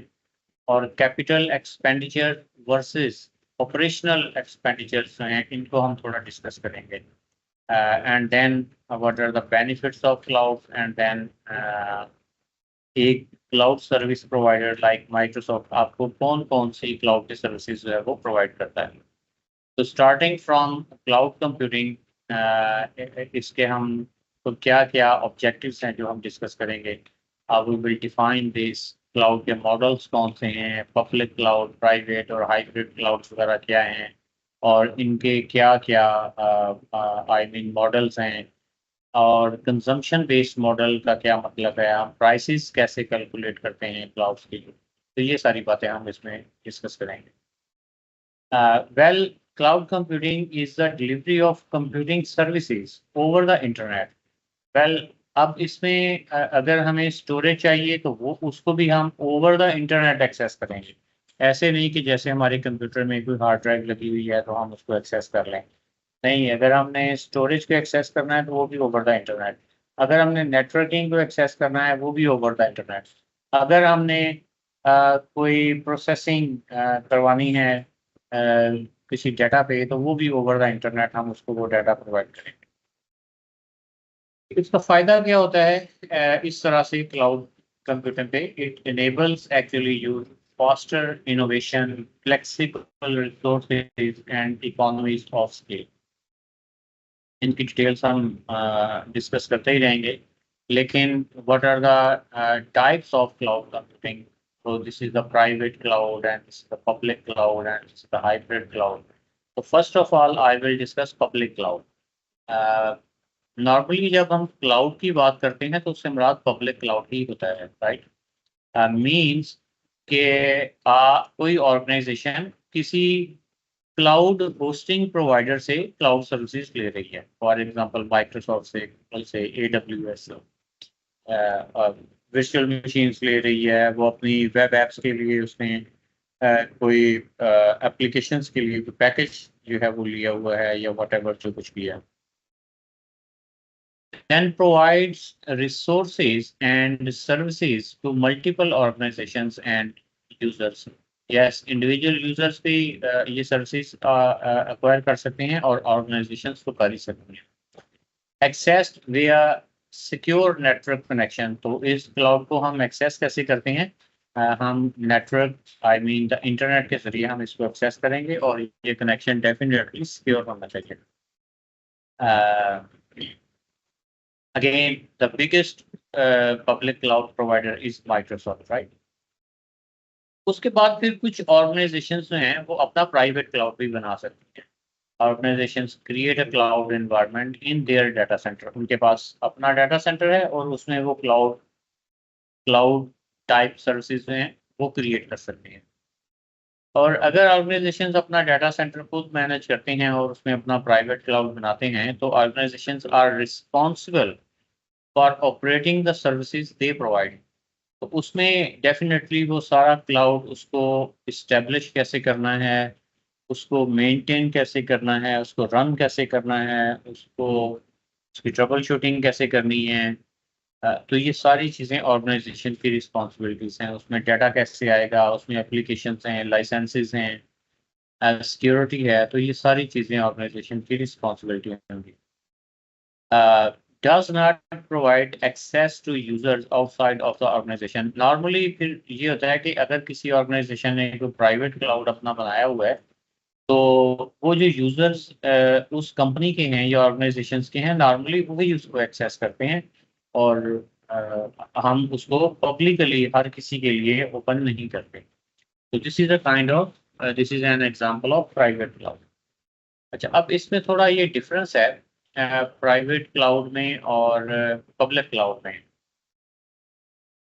और capital expenditure versus operational expenditures हैं, इनको हम थोड़ा डिस्कस करेंगे। And then what are the benefits of cloud, and then एक cloud service provider like Microsoft आपको कौन कौन सी क्लाउड की सर्विसेज जो है वो प्रोवाइड करता है। तो स्टार्टिंग फ्रॉम क्लाउड कंप्यूटिंग इसके हम तो क्या क्या ऑब्जेक्टिव्स हैं जो हम डिस्कस करेंगे। We will define this cloud के मॉडल्स कौन से हैं, पब्लिक क्लाउड, प्राइवेट और हाइब्रिड क्लाउड्स वगैरह क्या हैं, और इनके क्या क्या आई मीन मॉडल्स हैं, और कंजम्पशन बेस्ड मॉडल का क्या मतलब है, हम प्राइसेस कैसे कैलकुलेट करते हैं क्लाउड्स की। तो ये सारी बातें हम इसमें डिस्कस करेंगे। Well, cloud computing is the delivery of computing services over the internet. Well, अब इसमें अगर हमें स्टोरेज चाहिए तो वो उसको भी हम ओवर द इंटरनेट एक्सेस करेंगे। ऐसे नहीं कि जैसे हमारे कंप्यूटर में कोई हार्ड ड्राइव लगी हुई है तो हम उसको एक्सेस कर लें। नहीं, अगर हमने स्टोरेज को एक्सेस करना है तो वो भी ओवर द इंटरनेट। अगर हमने नेटवर्किंग को एक्सेस करना है वो भी ओवर द इंटरनेट। अगर हमने कोई प्रोसेसिंग करवानी है किसी डाटा पे तो वो भी ओवर द इंटरनेट हम उसको वो डाटा प्रोवाइड करेंगे। इसका फ़ायदा क्या होता है इस तरह से क्लाउड कंप्यूटिंग पे? It enables actually use faster innovation, flexible resources and economies of scale. इनकी डिटेल्स हम डिस्कस करते ही रहेंगे, लेकिन what are the types of cloud computing? So this is the private cloud and this is the public cloud and this is the hybrid cloud. So first of all, I will discuss public cloud. Normally जब हम cloud की बात करते हैं तो उससे मुराद public cloud ही होता है, राइट? मीन्स के कोई ऑर्गेनाइजेशन किसी क्लाउड होस्टिंग प्रोवाइडर से क्लाउड सर्विसेज ले रही है, फॉर एग्जांपल माइक्रोसॉफ्ट से, गूगल से, AWS से, वर्चुअल मशीन्स ले रही है, वो अपनी वेब एप्स के लिए उसने कोई एप्लीकेशंस के लिए पैकेज जो है वो लिया हुआ है या व्हाटएवर जो कुछ भी है। Then provides resources and services to multiple organizations and users. Yes, individual users भी ये सर्विसेज एक्वायर कर सकते हैं और ऑर्गेनाइजेशंस को कर ही सकते हैं। Access via secure network connection. तो इस क्लाउड को हम एक्सेस कैसे करते हैं? हम network I mean the internet के जरिए हम इसको एक्सेस करेंगे और ये कनेक्शन डेफिनेटली सिक्योर होना चाहिए। Again the biggest public cloud provider is Microsoft, right? उसके बाद फिर कुछ ऑर्गेनाइजेशंस जो हैं वो अपना प्राइवेट क्लाउड भी बना सकती हैं। Organizations create a cloud environment in their data center. उनके पास अपना डाटा सेंटर है और उसमें वो क्लाउड टाइप सर्विसेज हैं वो क्रिएट कर सकते हैं। और अगर ऑर्गेनाइजेशंस अपना डाटा सेंटर खुद मैनेज करते हैं और उसमें अपना प्राइवेट क्लाउड बनाते हैं तो organisations are responsible for operating the services they provide. तो उसमें डेफिनेटली वो सारा क्लाउड उसको इस्टेब्लिश कैसे करना है, उसको मेंटेन कैसे करना है, उसको रन कैसे करना है, उसकी ट्रबल शूटिंग कैसे करनी है। तो ये सारी चीज़ें ऑर्गेनाइजेशन की रिस्पॉन्सिबिलिटीज़ हैं। उसमें डाटा कैसे आएगा, उसमें एप्लीकेशंस हैं, लाइसेंसेस हैं, सिक्योरिटी है, तो ये सारी चीज़ें ऑर्गेनाइजेशन की रिस्पॉन्सिबिलिटी होंगी। Does not provide access to users outside of the organisation. Normally फिर ये होता है कि अगर किसी ऑर्गेनाइजेशन ने कोई प्राइवेट क्लाउड अपना बनाया हुआ है तो वो जो यूज़र्स उस कंपनी के हैं या ऑर्गेनाइजेशंस के हैं नॉर्मली वही उसको एक्सेस करते हैं और हम उसको पब्लिकली हर किसी के लिए ओपन नहीं करते। तो this is a kind of this is an example of private cloud. अच्छा, अब इसमें थोड़ा ये डिफरेंस है प्राइवेट क्लाउड में और पब्लिक क्लाउड में।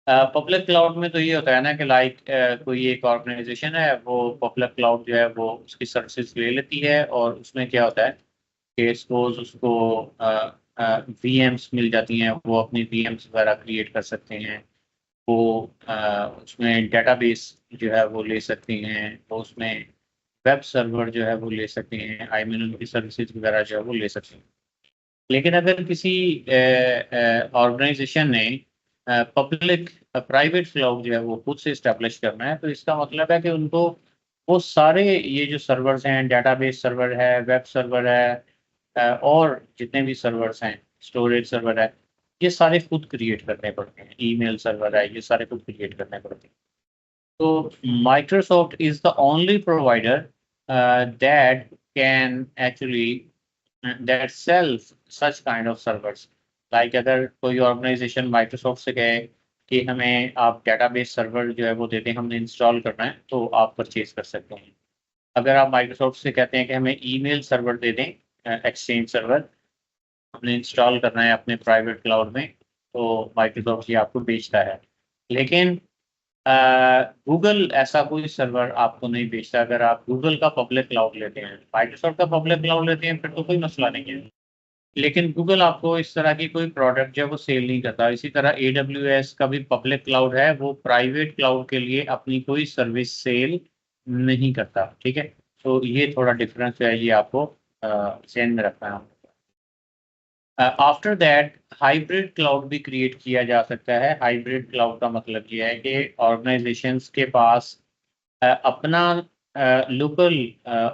पब्लिक क्लाउड में तो ये होता है ना कि लाइक कोई एक ऑर्गेनाइजेशन है वो पब्लिक क्लाउड जो है वो उसकी सर्विसेज ले लेती है और उसमें क्या होता है कि सपोज उसको VMs मिल जाती हैं, वो अपनी VMs वगैरह क्रिएट कर सकते हैं, वो उसमें डेटाबेस जो है वो ले सकती हैं, वो उसमें वेब सर्वर जो है वो ले सकते हैं, आई मीन उनकी सर्विसेज वगैरह जो है वो ले सकते हैं। लेकिन अगर किसी ऑर्गेनाइजेशन ने पब्लिक प्राइवेट क्लाउड जो है वो खुद से इस्टेब्लिश करना है तो इसका मतलब है कि उनको वो सारे ये जो सर्वर्स हैं, डेटाबेस सर्वर है, वेब सर्वर है और जितने भी सर्वर्स हैं, स्टोरेज सर्वर है, ये सारे खुद क्रिएट करने पड़ते हैं, ईमेल सर्वर है, ये सारे खुद क्रिएट करने पड़ते हैं। तो Microsoft is the only provider that can actually that sells such kind of servers. Like अगर कोई ऑर्गेनाइजेशन माइक्रोसॉफ्ट से कहे कि हमें आप डेटाबेस सर्वर जो है वो दे दें, हमने इंस्टॉल करना है, तो आप परचेज कर सकते हैं। अगर आप माइक्रोसॉफ्ट से कहते हैं कि हमें ईमेल सर्वर दे दें, एक्सचेंज सर्वर हमने इंस्टॉल करना है अपने प्राइवेट क्लाउड में, तो माइक्रोसॉफ्ट ये आपको बेचता है। लेकिन गूगल ऐसा कोई सर्वर आपको नहीं बेचता। अगर आप गूगल का पब्लिक क्लाउड लेते हैं, माइक्रोसॉफ्ट का पब्लिक क्लाउड लेते हैं, फिर तो कोई मसला नहीं है। लेकिन गूगल आपको इस तरह की कोई प्रोडक्ट जो है वो सेल नहीं करता। इसी तरह AWS का भी पब्लिक क्लाउड है, वो प्राइवेट क्लाउड के लिए अपनी कोई सर्विस सेल नहीं करता। ठीक है, तो ये थोड़ा डिफरेंस है, ये आपको ध्यान में रखना है। आफ्टर दैट हाइब्रिड क्लाउड भी क्रिएट किया जा सकता है। हाइब्रिड क्लाउड का मतलब ये है कि ऑर्गेनाइजेशंस के पास अपना local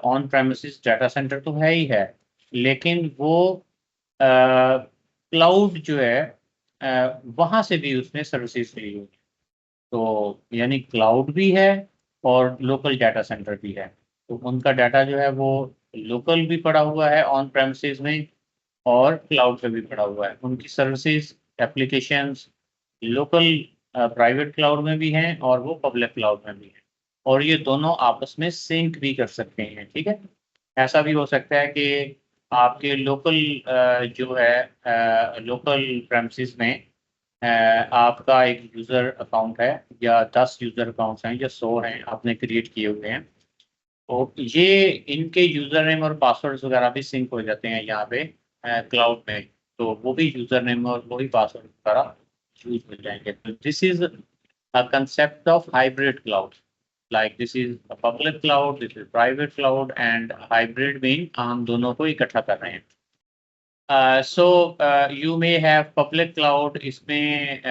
on premises data centre तो है ही है, लेकिन वो क्लाउड जो है वहाँ से भी उसने सर्विसेज ली हुई। तो यानी क्लाउड भी है और लोकल डाटा सेंटर भी है। तो उनका डाटा जो है वो लोकल भी पड़ा हुआ है ऑन प्रेमिसेस में, और क्लाउड पे भी पड़ा हुआ है। उनकी services applications local private cloud में भी हैं और वो पब्लिक क्लाउड में भी हैं, और ये दोनों आपस में सिंक भी कर सकते हैं। ठीक है, ऐसा भी हो सकता है कि आपके लोकल जो है लोकल प्रेमिसेस में आपका एक यूज़र अकाउंट है, या 10 यूज़र अकाउंट्स हैं, या 100 हैं आपने क्रिएट किए हुए हैं, तो ये इनके यूज़र नेम और पासवर्ड्स वगैरह भी सिंक हो जाते हैं यहाँ पे क्लाउड में। तो वो भी यूज़र नेम और वही पासवर्ड वगैरह यूज मिल जाएंगे। तो this is a concept of hybrid cloud. Like this is a public cloud, this is private cloud, and hybrid mean हम दोनों को इकट्ठा कर रहे हैं। So you may have public cloud. इसमें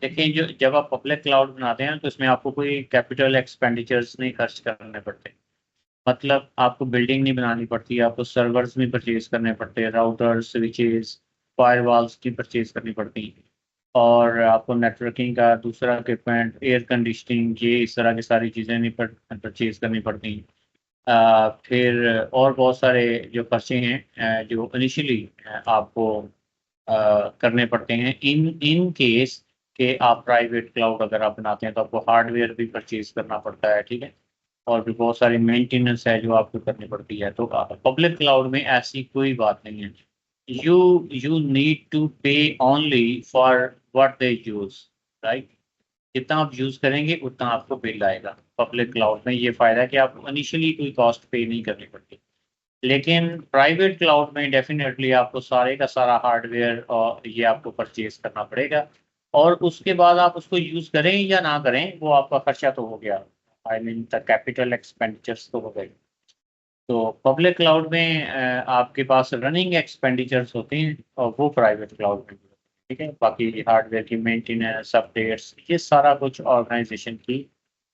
देखें, जो जब आप पब्लिक क्लाउड बनाते हैं तो इसमें आपको कोई कैपिटल एक्सपेंडिचर्स नहीं खर्च करने पड़ते। मतलब आपको बिल्डिंग नहीं बनानी पड़ती, आपको सर्वर्स नहीं परचेज करने पड़ते, राउटर्स, स्विचेस, फायरवॉल्स की परचेज करनी पड़ती, और आपको नेटवर्किंग का दूसरा इक्विपमेंट, एयर कंडीशनिंग, ये इस तरह की सारी चीज़ें नहीं परचेज करनी पड़ती। फिर और बहुत सारे जो खर्चे हैं जो इनिशियली आपको करने पड़ते हैं इन इन केस के आप प्राइवेट क्लाउड अगर आप बनाते हैं, तो आपको हार्डवेयर भी परचेज करना पड़ता है। ठीक है, और भी बहुत सारी मेंटेनेंस है जो आपको करनी पड़ती है। तो पब्लिक क्लाउड में ऐसी कोई बात नहीं है। यू नीड टू पे only for what they use, right. जितना आप यूज करेंगे उतना आपको बिल आएगा। पब्लिक क्लाउड में ये फायदा है कि आपको इनिशियली कोई कॉस्ट पे नहीं करनी पड़ती। लेकिन प्राइवेट क्लाउड में डेफिनेटली आपको सारे का सारा हार्डवेयर और ये आपको परचेज करना पड़ेगा, और उसके बाद आप उसको यूज़ करें या ना करें, वो आपका खर्चा तो हो गया। I mean the capital expenditures तो हो गए। तो पब्लिक क्लाउड में आपके पास रनिंग एक्सपेंडिचर्स होते हैं, और वो प्राइवेट क्लाउड में भी होते हैं। ठीक है, बाकी हार्डवेयर की मेंटेनेंस, अपडेट्स, ये सारा कुछ ऑर्गेनाइजेशन की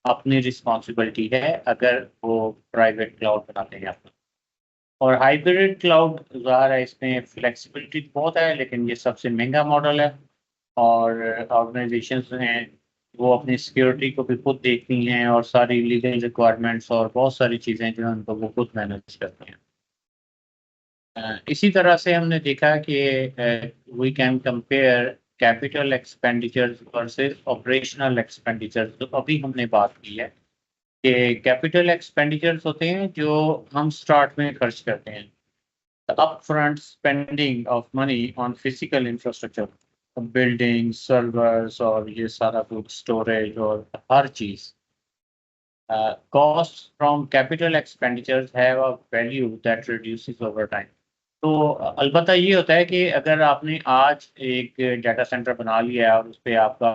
अपनी रिस्पॉन्सिबिलिटी है अगर वो प्राइवेट क्लाउड बनाते हैं अपना। और हाइब्रिड क्लाउड ज़ाहिर है इसमें फ्लेक्सिबिलिटी बहुत है, लेकिन ये सबसे महंगा मॉडल है, और ऑर्गेनाइजेशंस हैं वो अपनी सिक्योरिटी को भी खुद देखती हैं, और सारी लीगल रिक्वायरमेंट्स और बहुत सारी चीज़ें जो हैं उनको वो खुद मैनेज करते हैं। इसी तरह से हमने देखा कि we can compare capital expenditures versus operational expenditures. तो अभी हमने बात की है कि कैपिटल एक्सपेंडिचर्स होते हैं जो हम स्टार्ट में खर्च करते हैं, upfront spending of money on physical infrastructure, building, servers, और ये सारा कुछ, स्टोरेज और हर चीज़। Cost from capital expenditures have a value that reduces over time. तो अलबत्ता ये होता है कि अगर आपने आज एक डाटा सेंटर बना लिया है और उस पे आपका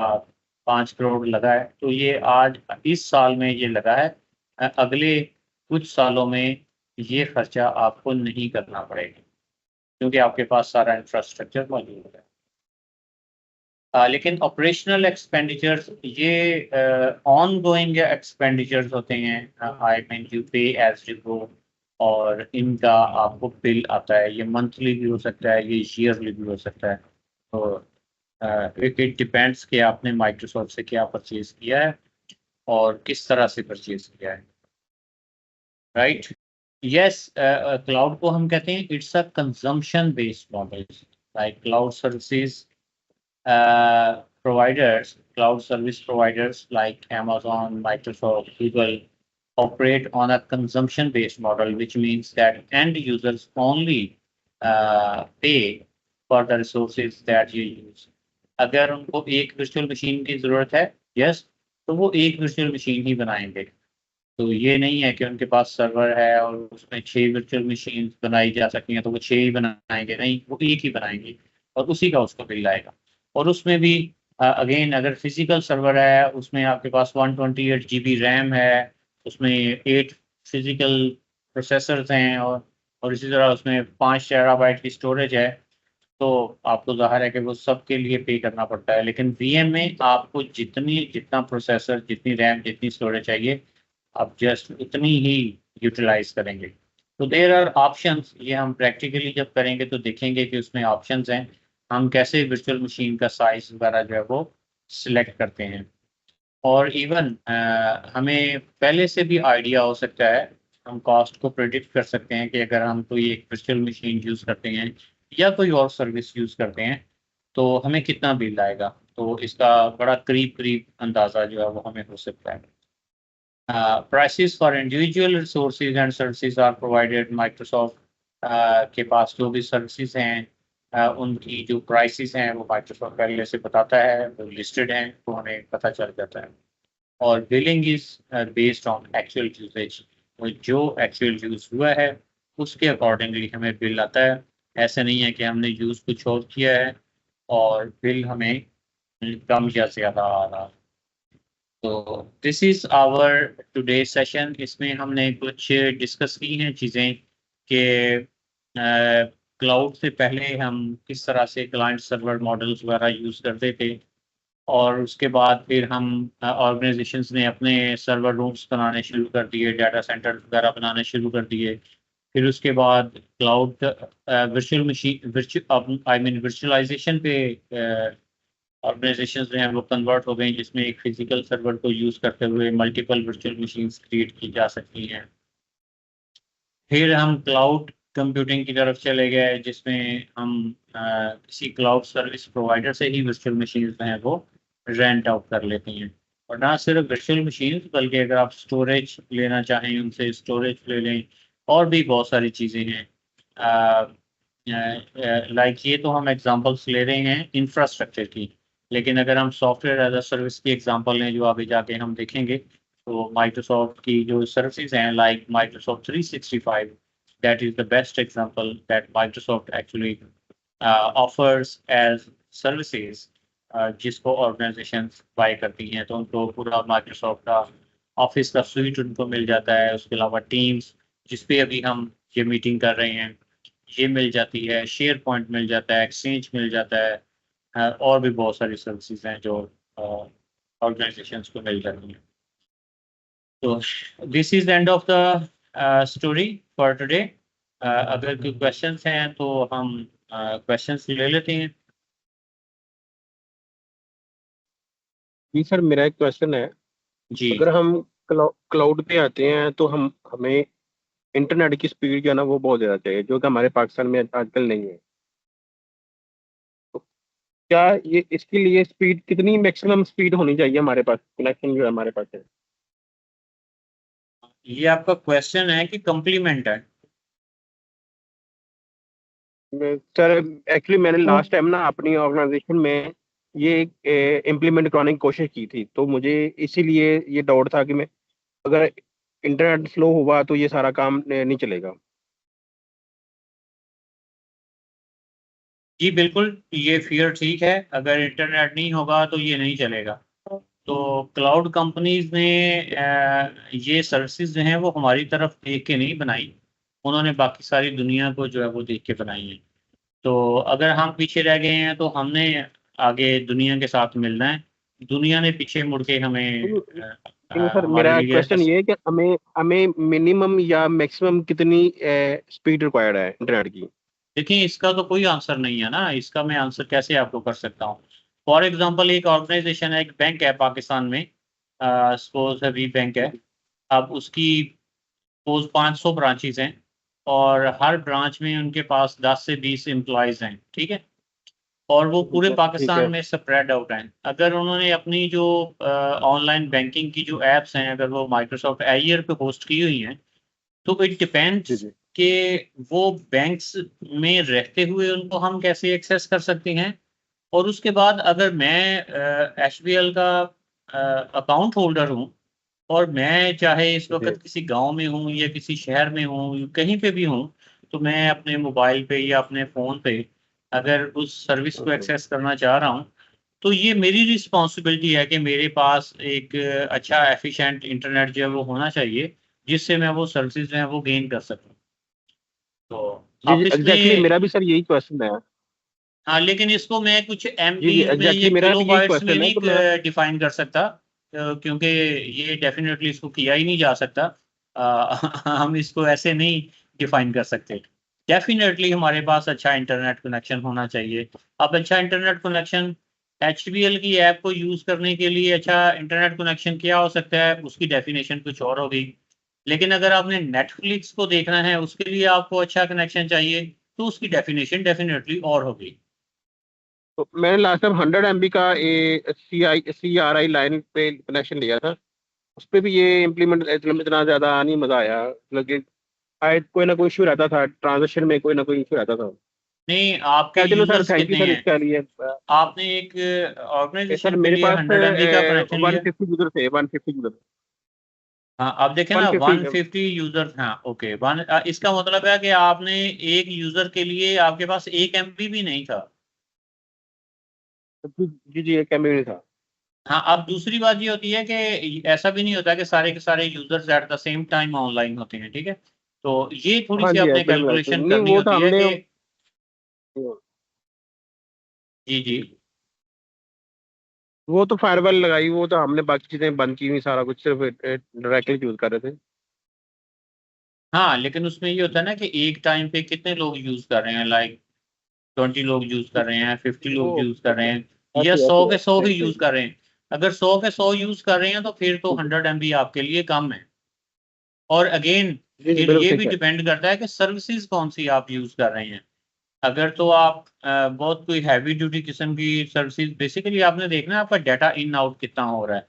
5 करोड़ लगा है, तो ये आज इस साल में ये लगा है, अगले कुछ सालों में ये खर्चा आपको नहीं करना पड़ेगा, क्योंकि आपके पास सारा इंफ्रास्ट्रक्चर मौजूद है। लेकिन ऑपरेशनल एक्सपेंडिचर्स ये ऑन गोइंग एक्सपेंडिचर्स होते हैं। आई मीन यू पे एज यू गो, और इनका आपको बिल आता है। ये मंथली भी हो सकता है, ये ईयरली भी हो सकता है। तो इट डिपेंड्स कि आपने माइक्रोसॉफ्ट से क्या परचेज किया है और किस तरह से परचेज किया है, राइट। यस, क्लाउड को हम कहते हैं it's a consumption based model, like cloud services providers, cloud service providers like Amazon, Microsoft, Google operate on a consumption-based model, which means that end users only pay for the resources that you use. अगर उनको एक virtual machine की ज़रूरत है, yes, तो वो एक virtual machine ही बनाएंगे। तो ये नहीं है कि उनके पास सर्वर है और उसमें 6 वर्चुअल मशीन बनाई जा सकती हैं, तो वो 6 ही बनाएंगे, नहीं, वो एक ही बनाएंगे और उसी का उसको बिल आएगा। और उसमें भी अगेन अगर फिजिकल सर्वर है, उसमें आपके पास 128 GB रैम है, उसमें 8 फिजिकल प्रोसेसर्स हैं और इसी तरह उसमें 5 टेराबाइट की स्टोरेज है, तो आपको ज़ाहिर है कि वो सबके लिए पे करना पड़ता है। लेकिन वीएम में आपको जितना प्रोसेसर, जितनी रैम, जितनी स्टोरेज चाहिए, आप जस्ट उतनी ही यूटिलाइज करेंगे। तो देयर आर ऑप्शंस, ये हम प्रैक्टिकली जब करेंगे तो देखेंगे कि उसमें ऑप्शंस हैं, हम कैसे वर्चुअल मशीन का साइज वगैरह जो है वो सिलेक्ट करते हैं। और इवन हमें पहले से भी आइडिया हो सकता है, हम कॉस्ट को प्रिडिक्ट कर सकते हैं कि अगर हम कोई एक वर्चुअल मशीन यूज़ करते हैं या कोई और सर्विस यूज़ करते हैं तो हमें कितना बिल आएगा। तो इसका बड़ा करीब अंदाज़ा जो है वो हमें हो सकता है। Prices for individual resources and services are provided Microsoft के पास जो भी सर्विसेज हैं उनकी जो प्राइसेस हैं वो माइक्रोसॉफ्ट पहले से बताता है, वो लिस्टेड हैं, तो हमें पता चल जाता है। और billing is based on actual usage, वो जो एक्चुअल यूज़ हुआ है उसके अकॉर्डिंगली हमें बिल आता है। ऐसा नहीं है कि हमने यूज़ कुछ और किया है और बिल हमें कम या ज़्यादा आ रहा। तो this is our today session. इसमें हमने कुछ डिस्कस की हैं चीज़ें कि क्लाउड से पहले हम किस तरह से क्लाइंट सर्वर मॉडल्स वगैरह यूज़ करते थे और उसके बाद फिर हम ऑर्गेनाइजेशंस ने अपने सर्वर रूम्स बनाने शुरू कर दिए, डाटा सेंटर वगैरह बनाने शुरू कर दिए। फिर उसके बाद क्लाउड वर्चुअल मशीन वर्चुअलाइजेशन पे ऑर्गेनाइजेशंस जो हैं वो कन्वर्ट हो गई, जिसमें एक फिजिकल सर्वर को यूज़ करते हुए मल्टीपल वर्चुअल मशीन्स क्रिएट की जा सकती हैं। फिर हम क्लाउड कंप्यूटिंग की तरफ चले गए, जिसमें हम किसी क्लाउड सर्विस प्रोवाइडर से ही वर्चुअल मशीन्स जो हैं वो रेंट आउट कर लेते हैं। और ना सिर्फ वर्चुअल मशीन्स, बल्कि अगर आप स्टोरेज लेना चाहें उनसे स्टोरेज ले लें, और भी बहुत सारी चीज़ें हैं। लाइक ये तो हम एग्जांपल्स ले रहे हैं इंफ्रास्ट्रक्चर की, लेकिन अगर हम सॉफ्टवेयर एज अ सर्विस की एग्जांपल लें जो आगे जाके हम देखेंगे, तो माइक्रोसॉफ्ट की जो सर्विसेज हैं like Microsoft 365, that is the best example that Microsoft actually offers as services, जिसको ऑर्गेनाइजेशंस बाय करती हैं, तो उनको पूरा माइक्रोसॉफ्ट का ऑफिस का सूट उनको मिल जाता है। उसके अलावा टीम्स जिस पे अभी हम ये मीटिंग कर रहे हैं ये मिल जाती है, शेयर पॉइंट मिल जाता है, एक्सचेंज मिल जाता है, और भी बहुत सारी सर्विसेज हैं जो ऑर्गेनाइजेशंस को मिल जाती हैं। तो this is end of the story for today. अगर कोई क्वेश्चंस हैं तो हम क्वेश्चंस ले लेते हैं। जी सर, मेरा एक क्वेश्चन है। जी अगर हम क्लाउड पे आते हैं तो हमें इंटरनेट की स्पीड जो है ना वो बहुत ज़्यादा चाहिए, जो कि हमारे पाकिस्तान में आजकल नहीं है। तो क्या ये इसके लिए स्पीड कितनी मैक्सिमम स्पीड होनी चाहिए हमारे पास, कनेक्शन जो है हमारे पास है? ये आपका क्वेश्चन है कि कम्प्लीमेंट है? सर एक्चुअली मैंने लास्ट टाइम ना अपनी ऑर्गेनाइजेशन में ये इम्प्लीमेंट कराने की कोशिश की थी, तो मुझे इसीलिए ये डाउट था कि मैं अगर इंटरनेट स्लो हुआ तो ये सारा काम नहीं चलेगा। जी बिल्कुल, ये फियर ठीक है, अगर इंटरनेट नहीं होगा तो ये नहीं चलेगा। तो क्लाउड कंपनीज ने ये सर्विसेज जो हैं वो हमारी तरफ देख के नहीं बनाई, उन्होंने बाकी सारी दुनिया को जो है वो देख के बनाई है। तो अगर हम पीछे रह गए हैं तो हमने आगे दुनिया के साथ मिलना है, दुनिया ने पीछे मुड़ के हमें लेकिन सर हमारे मेरा लिए क्वेश्चन ये है कि हमें हमें मिनिमम या मैक्सिमम कितनी स्पीड रिक्वायर्ड है इंटरनेट की? देखिए इसका तो कोई आंसर नहीं है ना, इसका मैं आंसर कैसे आपको कर सकता हूँ। फॉर एग्जांपल एक ऑर्गेनाइजेशन है, एक बैंक है पाकिस्तान में, सपोज अभी बैंक है, अब उसकी सपोज 500 ब्रांचेस हैं और हर ब्रांच में उनके पास 10 से 20 एम्प्लॉयज़ हैं, ठीक है? और वो पूरे ठीक पाकिस्तान है। में स्प्रेड आउट हैं। अगर उन्होंने अपनी जो ऑनलाइन बैंकिंग की जो ऐप्स हैं, अगर वो माइक्रोसॉफ्ट एज़्योर पे होस्ट की हुई हैं, तो इट जी डिपेंड्स जी कि वो बैंक्स में रहते हुए उनको हम कैसे एक्सेस कर सकते हैं। और उसके बाद अगर मैं एचबीएल का अकाउंट होल्डर हूँ और मैं चाहे इस जी वक़्त किसी गाँव में हूँ या किसी शहर में हूँ, कहीं पे भी हूँ, तो मैं अपने मोबाइल पे या अपने फ़ोन पे अगर उस सर्विस को एक्सेस करना चाह रहा हूँ, तो ये मेरी रिस्पॉन्सिबिलिटी है कि मेरे पास एक अच्छा एफ़िशिएंट इंटरनेट जो है वो होना चाहिए, जिससे मैं वो सर्विसेज़ जो हैं वो गेन कर सकूँ। तो जी जी आप एग्जैक्टली इसमें मेरा भी सर यही क्वेश्चन है। हाँ, लेकिन इसको मैं कुछ जी जी एमबीज़ में या एग्जैक्टली मेरा भी यही किलोबाइट्स में क्वेश्चन है नहीं कि मैं डिफ़ाइन कर सकता, क्योंकि ये डेफ़िनेटली इसको किया ही नहीं जा सकता। हम इसको ऐसे नहीं डिफ़ाइन कर सकते। डेफ़िनेटली हमारे पास अच्छा इंटरनेट कनेक्शन होना चाहिए। अब अच्छा इंटरनेट कनेक्शन एचबीएल की ऐप को यूज़ करने के लिए अच्छा इंटरनेट कनेक्शन क्या हो सकता है, उसकी डेफ़िनेशन कुछ और होगी। लेकिन अगर आपने नेटफ्लिक्स को देखना है, उसके लिए आपको अच्छा कनेक्शन चाहिए, तो उसकी डेफ़िनेशन डेफ़िनेटली और होगी। तो मैंने लास्ट टाइम 100 MB का CRI लाइन पे कनेक्शन लिया था। उस पे भी ये इम्प्लीमेंट इतना ज़्यादा नहीं मज़ा आया, मतलब कि शायद कोई ना कोई इश्यू रहता था, ट्रांज़ैक्शन में कोई ना कोई इश्यू रहता था। नहीं, आपके खैर चलो सर, यूज़र्स थैंक यू कितने सर हैं? इसके लिए। आपने एक सर ऑर्गनाइज़ेशन के मेरे लिए पास 100 एमबी का कनेक्शन लिया? 150 यूज़र थे, 150 यूज़र। हाँ, आप देखें ना 150 150 यूज़र्स, हाँ, ओके। इसका मतलब है कि आपने एक यूज़र के लिए आपके पास 1 एमबी भी नहीं था। जी, जी, 1 MB था। हाँ, अब दूसरी बात ये होती है कि ऐसा भी नहीं होता कि सारे के सारे users at the same time online होते हैं, ठीक है? तो ये हाँ थोड़ी-सी जी, आपने बिल्कुल राइट। कैलकुलेशन नहीं करनी वो तो होती है हमने कि जी, जी। वो तो फायरवॉल लगाई, वो तो हमने बाकी चीज़ें बंद की हुई, सारा कुछ सिर्फ़ डायरेक्टली यूज़ कर रहे थे। हाँ, लेकिन उसमें ये होता है ना कि एक टाइम पे कितने लोग यूज़ कर रहे हैं, लाइक 20 लोग यूज़ कर रहे हैं, 50 लोग ओह! यूज़ कर रहे हैं, या ऐसे 100 ऐसे के है। 100 ही सही, यूज़ सही। कर रहे हैं। अगर 100 के 100 यूज़ कर रहे हैं तो फिर तो जी, जी। 100 एमबी आपके लिए कम है। और अगेन जी, जी, फिर बिल्कुल ये ठीक भी है। डिपेंड करता है कि सर्विसेज़ कौन-सी आप यूज़ कर रहे हैं। अगर तो आप बहुत कोई हेवी ड्यूटी किस्म की सर्विसेज़, बेसिकली आपने देखना है आपका डाटा इन आउट कितना हो रहा है,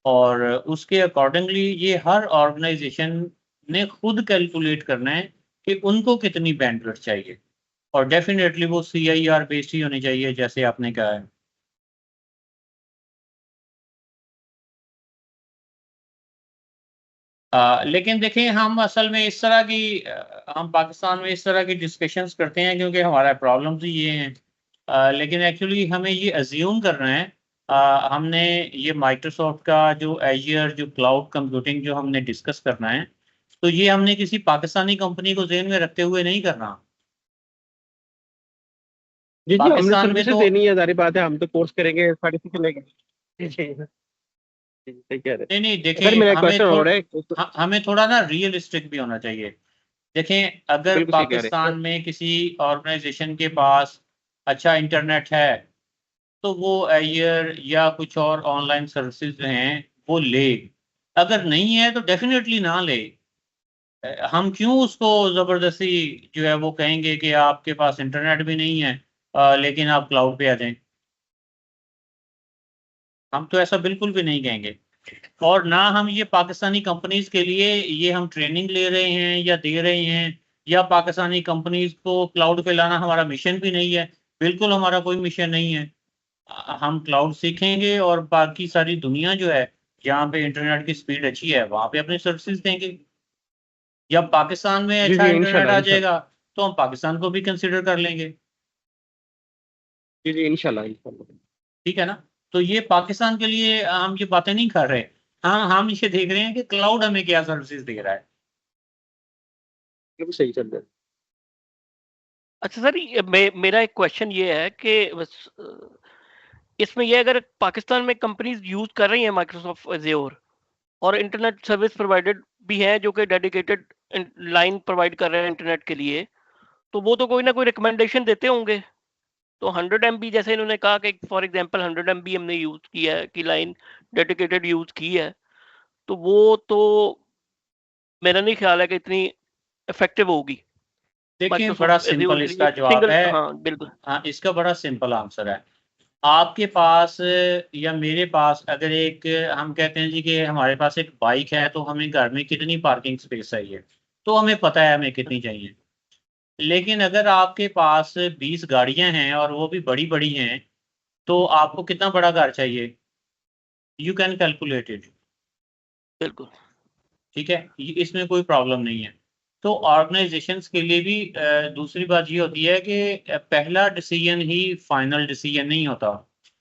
और उसके अकॉर्डिंगली ये हर ऑर्गनाइज़ेशन ने खुद कैलकुलेट करना है कि उनको कितनी बैंडविड्थ चाहिए, और डेफ़िनिटली वो सीआईआर बेस्ड ही होनी चाहिए, जैसे आपने कहा है। लेकिन देखिए हम असल में इस तरह की हम पाकिस्तान में इस तरह की डिस्कशंस करते हैं क्योंकि हमारा प्रॉब्लम्स ही ये हैं। लेकिन एक्चुअली हमें ये अज़्यूम करना है, हमने ये माइक्रोसॉफ्ट का जो एज़्योर जो क्लाउड कंप्यूटिंग जो हमने डिस्कस करना है, तो ये हमने किसी पाकिस्तानी कंपनी को ज़हन में रखते हुए नहीं करना। जी, जी, हमने पाकिस्तान में सर्विसेज़ तो देनी है, ज़ाहिर बात है, हम तो कोर्स करेंगे, सर्टिफ़िकेशन लेंगे। जी, जी, जी, सही कह रहे नहीं, नहीं, हैं। सर देखें मेरा एक हमें क्वेश्चन और है। हमें थोड़ा ना रियलिस्टिक भी होना चाहिए। देखें, अगर बिल्कुल सही कह रहे हैं। पाकिस्तान में किसी ऑर्गनाइज़ेशन के पास अच्छा इंटरनेट है, तो वो एयर या कुछ और ऑनलाइन सर्विसेज़ जो हैं, वो ले। अगर नहीं है तो डेफ़िनिटली ना ले। हम क्यों उसको ज़बरदस्ती जो है वो कहेंगे कि आपके पास इंटरनेट भी नहीं है, लेकिन आप क्लाउड पे आ जाएँ। हम तो ऐसा बिल्कुल भी नहीं कहेंगे। और ना हम ये पाकिस्तानी कंपनीज़ के लिए ये हम ट्रेनिंग ले रहे हैं या दे रहे हैं, या पाकिस्तानी कंपनीज़ को क्लाउड पे लाना हमारा मिशन भी नहीं है। बिल्कुल हमारा कोई मिशन नहीं है। हम क्लाउड सीखेंगे और बाकी सारी दुनिया जो है, जहाँ पे इंटरनेट की स्पीड अच्छी है, वहाँ पे अपनी सर्विसेज़ देंगे। या पाकिस्तान में जी, अच्छा जी, इंटरनेट इंशाल्लाह, आ इंशाल्लाह। जाएगा, तो हम पाकिस्तान को भी कंसिडर कर लेंगे। जी, जी, इंशाल्लाह, इंशाल्लाह। ठीक है ना? तो ये पाकिस्तान के लिए हम ये बातें नहीं कर रहे। हम ये देख रहे हैं कि क्लाउड हमें क्या सर्विसेज़ दे रहा है। बिल्कुल सही चल रहा है। अच्छा सर, मेरा एक क्वेश्चन ये है कि इसमें ये अगर पाकिस्तान में कंपनीज यूज कर रही हैं माइक्रोसॉफ्ट एज़्योर और इंटरनेट सर्विस प्रोवाइडेड भी हैं जो कि डेडिकेटेड लाइन प्रोवाइड कर रहे हैं इंटरनेट के लिए, तो वो तो कोई ना कोई रिकमेंडेशन देते होंगे। तो 100 MB जैसे इन्होंने कहा कि फॉर एग्जांपल 100 MB हमने यूज किया है की लाइन डेडिकेटेड यूज की है, तो वो तो मेरा नहीं ख्याल है कि इतनी इफेक्टिव होगी देखिए, बड़ा माइक्रोसॉफ्ट एज्योर सिंपल के इसका लिए जवाब सिंगल। है। हाँ बिल्कुल। हाँ, इसका बड़ा सिंपल आंसर है। आपके पास या मेरे पास अगर एक, हम कहते हैं जी कि हमारे पास एक बाइक है, तो हमें घर में कितनी पार्किंग स्पेस चाहिए, तो हमें पता है हमें कितनी चाहिए। लेकिन अगर आपके पास 20 गाड़ियां हैं और वो भी बड़ी बड़ी हैं, तो आपको कितना बड़ा घर चाहिए? You can calculate it. बिल्कुल ठीक है, इसमें कोई प्रॉब्लम नहीं है। तो ऑर्गेनाइजेशंस के लिए भी दूसरी बात ये होती है कि पहला डिसीजन ही फाइनल डिसीजन नहीं होता।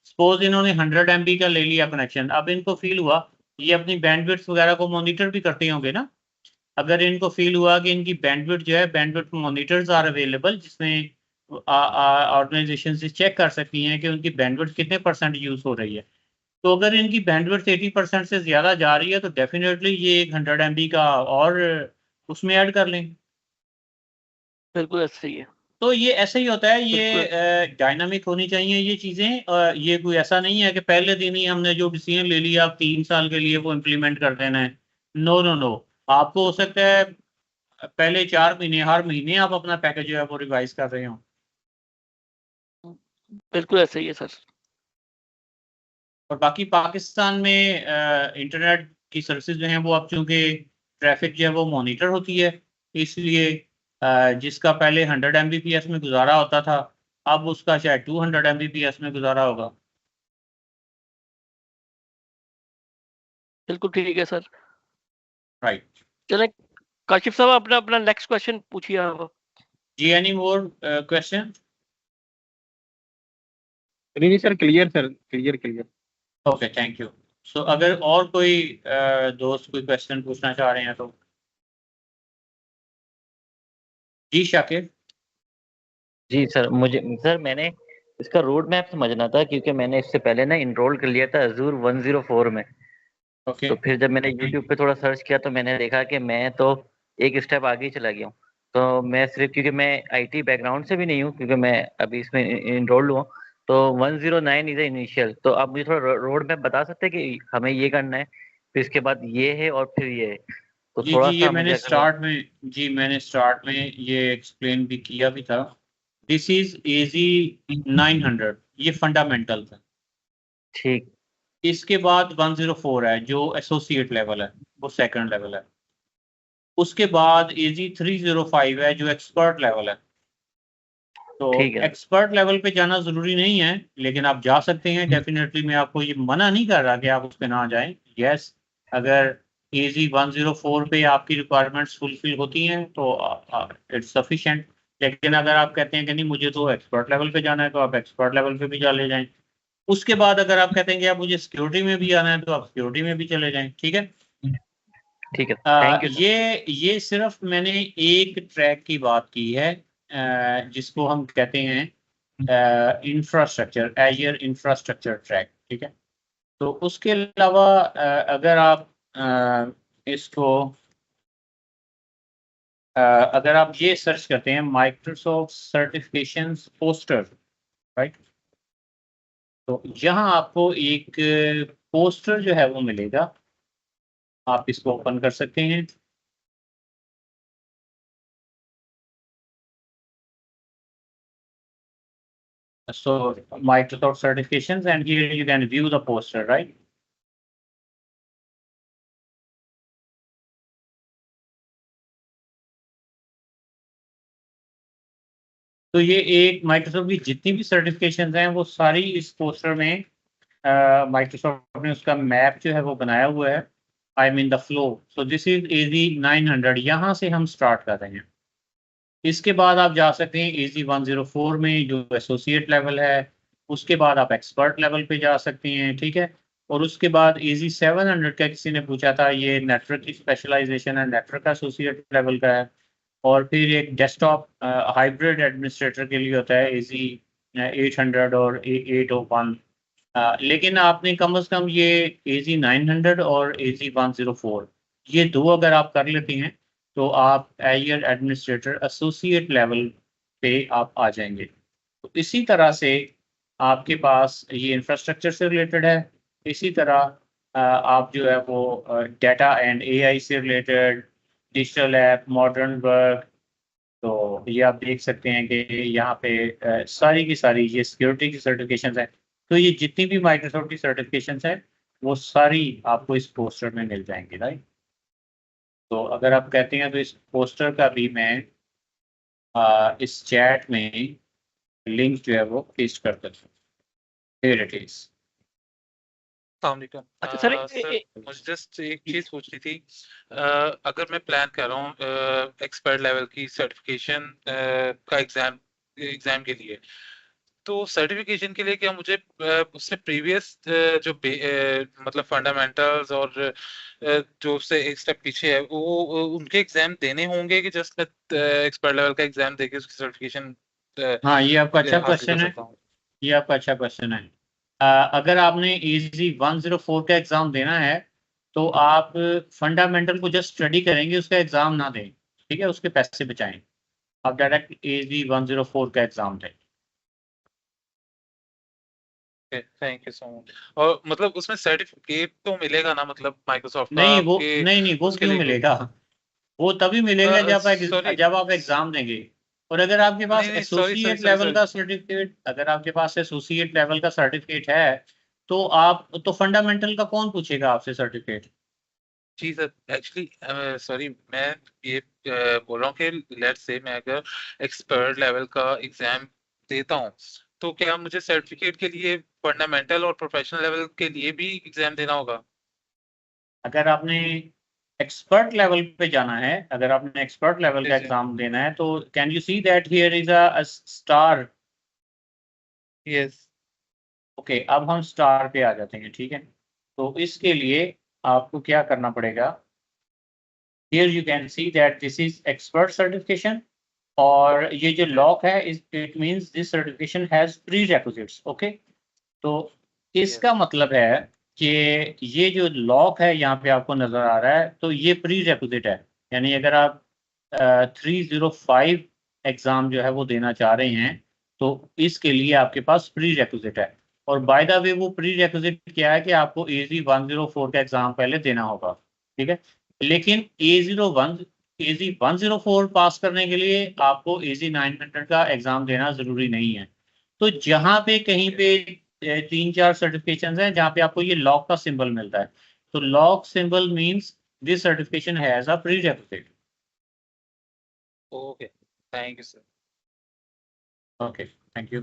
सपोज इन्होंने 100 MB का ले लिया कनेक्शन, अब इनको फील हुआ, ये अपनी बैंडविड्थ वगैरह को मॉनिटर भी करते होंगे ना। अगर इनको फील हुआ कि इनकी बैंडविड्थ जो है, बैंडविड्थ मॉनिटर्स आर अवेलेबल, जिसमें ऑर्गेनाइजेशन से चेक कर सकती हैं कि उनकी बैंडविड्थ कितने % यूज हो रही है। तो अगर इनकी बैंडविड्थ 80% से ज़्यादा जा रही है, तो डेफिनेटली ये एक 100 MB का और उसमें ऐड कर लें। बिल्कुल ऐसे ही है। तो ये ऐसे ही होता है, बिल्कुल ये डायनामिक होनी चाहिए ये चीज़ें। ये कोई ऐसा नहीं है कि पहले दिन ही हमने जो डिसीजन ले लिया अब 3 साल के लिए वो इम्प्लीमेंट कर देना है। नो नो नो, आपको हो सकता है पहले 4 महीने, हर महीने आप अपना पैकेज जो है वो रिवाइज कर रहे हो। बिल्कुल ऐसे ही है सर। और बाकी पाकिस्तान में इंटरनेट की सर्विसेज जो हैं वो अब चूँकि ट्रैफिक जो है वो मॉनिटर होती है, इसलिए जिसका पहले 100 MBPS में गुजारा होता था, अब उसका शायद 200 MBPS में गुजारा होगा। बिल्कुल ठीक है सर। राइट। चलें काशिफ साहब अपना अपना नेक्स्ट क्वेश्चन पूछिए आप। जी, एनी मोर क्वेश्चन? नहीं sir, clear sir, clear clear. Okay, thank you. So अगर और कोई दोस्त कोई क्वेश्चन पूछना चाह रहे हैं तो जी शाकिर। जी सर, मैंने इसका रोड मैप समझना था, क्योंकि मैंने इससे पहले ना इनरोल कर लिया था अजूर 104 में। ओके। तो फिर जब मैंने यूट्यूब पे थोड़ा सर्च किया तो मैंने देखा कि मैं तो एक स्टेप आगे ही चला गया हूँ। तो मैं सिर्फ, क्योंकि मैं आईटी बैकग्राउंड से भी नहीं हूँ, क्योंकि मैं अभी इसमें इनरोल्ड हुआ, तो 109 इज इनिशियल। तो आप मुझे थोड़ा रोड मैप बता सकते हैं कि हमें ये करना है, फिर इसके बाद ये है और फिर ये है, तो जी थोड़ा जी, ये सा मुझे मैंने अगर। स्टार्ट में ये एक्सप्लेन भी किया भी था। दिस इज AZ 900, ये फंडामेंटल था। ठीक। इसके बाद 104 है जो एसोसिएट लेवल है, वो सेकंड लेवल है। उसके बाद AZ 305 है जो एक्सपर्ट लेवल है। तो ठीक है। एक्सपर्ट लेवल पे जाना जरूरी नहीं है, लेकिन आप जा सकते हैं डेफिनेटली। मैं आपको ये मना नहीं कर रहा कि आप उस पे ना जाएं। यस, अगर AZ 104 पे आपकी रिक्वायरमेंट्स फुलफिल होती हैं तो इट्स सफिशिएंट। लेकिन अगर आप कहते हैं कि नहीं मुझे तो एक्सपर्ट लेवल पे जाना है, तो आप एक्सपर्ट लेवल पे भी चले जाएं। उसके बाद अगर आप कहते हैं कि आप मुझे सिक्योरिटी में भी आना है, तो आप सिक्योरिटी में भी चले जाएं। ठीक है। ठीक है, थैंक यू सर। ये सिर्फ मैंने एक ट्रैक की बात की है, जिसको हम कहते हैं इंफ्रास्ट्रक्चर, एयर इंफ्रास्ट्रक्चर ट्रैक। ठीक है। तो उसके अलावा अगर आप इसको अगर आप ये सर्च करते हैं माइक्रोसॉफ्ट सर्टिफिकेशंस पोस्टर, राइट, तो यहाँ आपको एक पोस्टर जो है वो मिलेगा। आप इसको ओपन कर सकते हैं। So Microsoft certifications, and here you can view the poster, right? तो ये एक माइक्रोसॉफ्ट की जितनी भी सर्टिफिकेशंस हैं वो सारी इस पोस्टर में माइक्रोसॉफ्ट ने उसका मैप जो है वो बनाया हुआ है। I mean the flow. So this is AZ 900, यहाँ से हम स्टार्ट कर रहे हैं। इसके बाद आप जा सकते हैं AZ 104 में जो एसोसिएट लेवल है। उसके बाद आप एक्सपर्ट लेवल पे जा सकते हैं। ठीक है। और उसके बाद AZ 700 का किसी ने पूछा था, ये नेटवर्क की स्पेशलाइजेशन है, नेटवर्क एसोसिएट लेवल का है। और फिर एक डेस्कटॉप हाइब्रिड एडमिनिस्ट्रेटर के लिए होता है AZ 800 और 801। लेकिन आपने कम से कम ये AZ 900 और AZ 104 ये दो अगर आप कर लेते हैं, तो आप एयर एडमिनिस्ट्रेटर एसोसिएट लेवल पे आप आ जाएंगे। तो इसी तरह से आपके पास ये इंफ्रास्ट्रक्चर से रिलेटेड है। इसी तरह आप जो है वो डाटा एंड एआई से related, digital app, modern work, तो ये आप देख सकते हैं कि यहाँ पे सारी की सारी ये सिक्योरिटी की सर्टिफिकेशन है। तो ये जितनी भी माइक्रोसॉफ्ट की सर्टिफिकेशन है वो सारी आपको इस पोस्टर में मिल जाएंगी, राइट। तो अगर आप कहते हैं तो इस पोस्टर का भी मैं इस चैट में लिंक जो है वो पेस्ट कर देता हूँ। Here it is. अस्सलामुअलैकुम। अच्छा सर, सर मुझे जस्ट एक चीज पूछनी थी। अगर मैं प्लान कर रहा हूँ एक्सपर्ट लेवल की सर्टिफिकेशन का एग्जाम के लिए, तो सर्टिफिकेशन के लिए क्या मुझे उससे प्रीवियस जो मतलब फंडामेंटल्स और जो उससे एक स्टेप पीछे है वो उनके एग्जाम देने होंगे कि जस्ट एक्सपर्ट लेवल का एग्जाम देके उसकी सर्टिफिकेशन हाँ, ये आपका अच्छा हासिल क्वेश्चन कर है। सकता हूँ? ये आपका अच्छा क्वेश्चन है। अगर आपने इजी 104 का एग्जाम देना है तो आप फंडामेंटल को जस्ट स्टडी करेंगे, उसका एग्जाम ना दें, ठीक है, उसके पैसे बचाएं। आप डायरेक्ट इजी 104 का एग्जाम दें। Thank you so much. और मतलब उसमें सर्टिफिकेट तो मिलेगा ना, मतलब माइक्रोसॉफ्ट का नहीं वो आपके नहीं वो उसके क्यों लिए मिलेगा? वो तभी मिलेगा सॉरी जब आप एग्जाम देंगे। और अगर आपके पास नहीं नहीं सॉरी एसोसिएट लेवल का सर्टिफिकेट, अगर आपके पास एसोसिएट लेवल का सर्टिफिकेट है तो आप तो फंडामेंटल का कौन पूछेगा आपसे सर्टिफिकेट? जी सर, एक्चुअली सॉरी मैं ये बोल रहा हूँ कि लेट्स से मैं अगर एक्सपर्ट लेवल का एग्जाम देता हूँ तो क्या मुझे सर्टिफिकेट के लिए फंडामेंटल और प्रोफेशनल लेवल के लिए भी एग्जाम देना होगा? अगर आपने एक्सपर्ट लेवल पे जाना है, अगर आपने एक्सपर्ट लेवल जी का जी एग्जाम देना है तो can you see that here is a star? Yes okay, अब हम स्टार पे आ जाते हैं, ठीक है। तो इसके लिए आपको क्या करना पड़ेगा? Here you can see that this is expert certification, और ये जो लॉक है it means this certification has pre requisites. Okay, तो इसका यस मतलब है कि ये जो लॉक है यहाँ पे आपको नजर आ रहा है तो ये प्री रिक्विजिट है। यानी अगर आप 305 एग्जाम जो है वो देना चाह रहे हैं तो इसके लिए आपके पास प्री रिक्विजिट है। और बाय द वे वो प्री रिक्विजिट क्या है कि आपको एजी 104 का एग्जाम पहले देना होगा, ठीक है। लेकिन एजी 104 पास करने के लिए आपको एजी 900 का एग्जाम देना जरूरी नहीं है। तो जहाँ पे कहीं पे 3-4 सर्टिफिकेशन हैं जहाँ पे आपको ये लॉक का सिंबल मिलता है, तो lock symbol means this certification has a pre requisite. Okay thank you sir. Okay, thank you.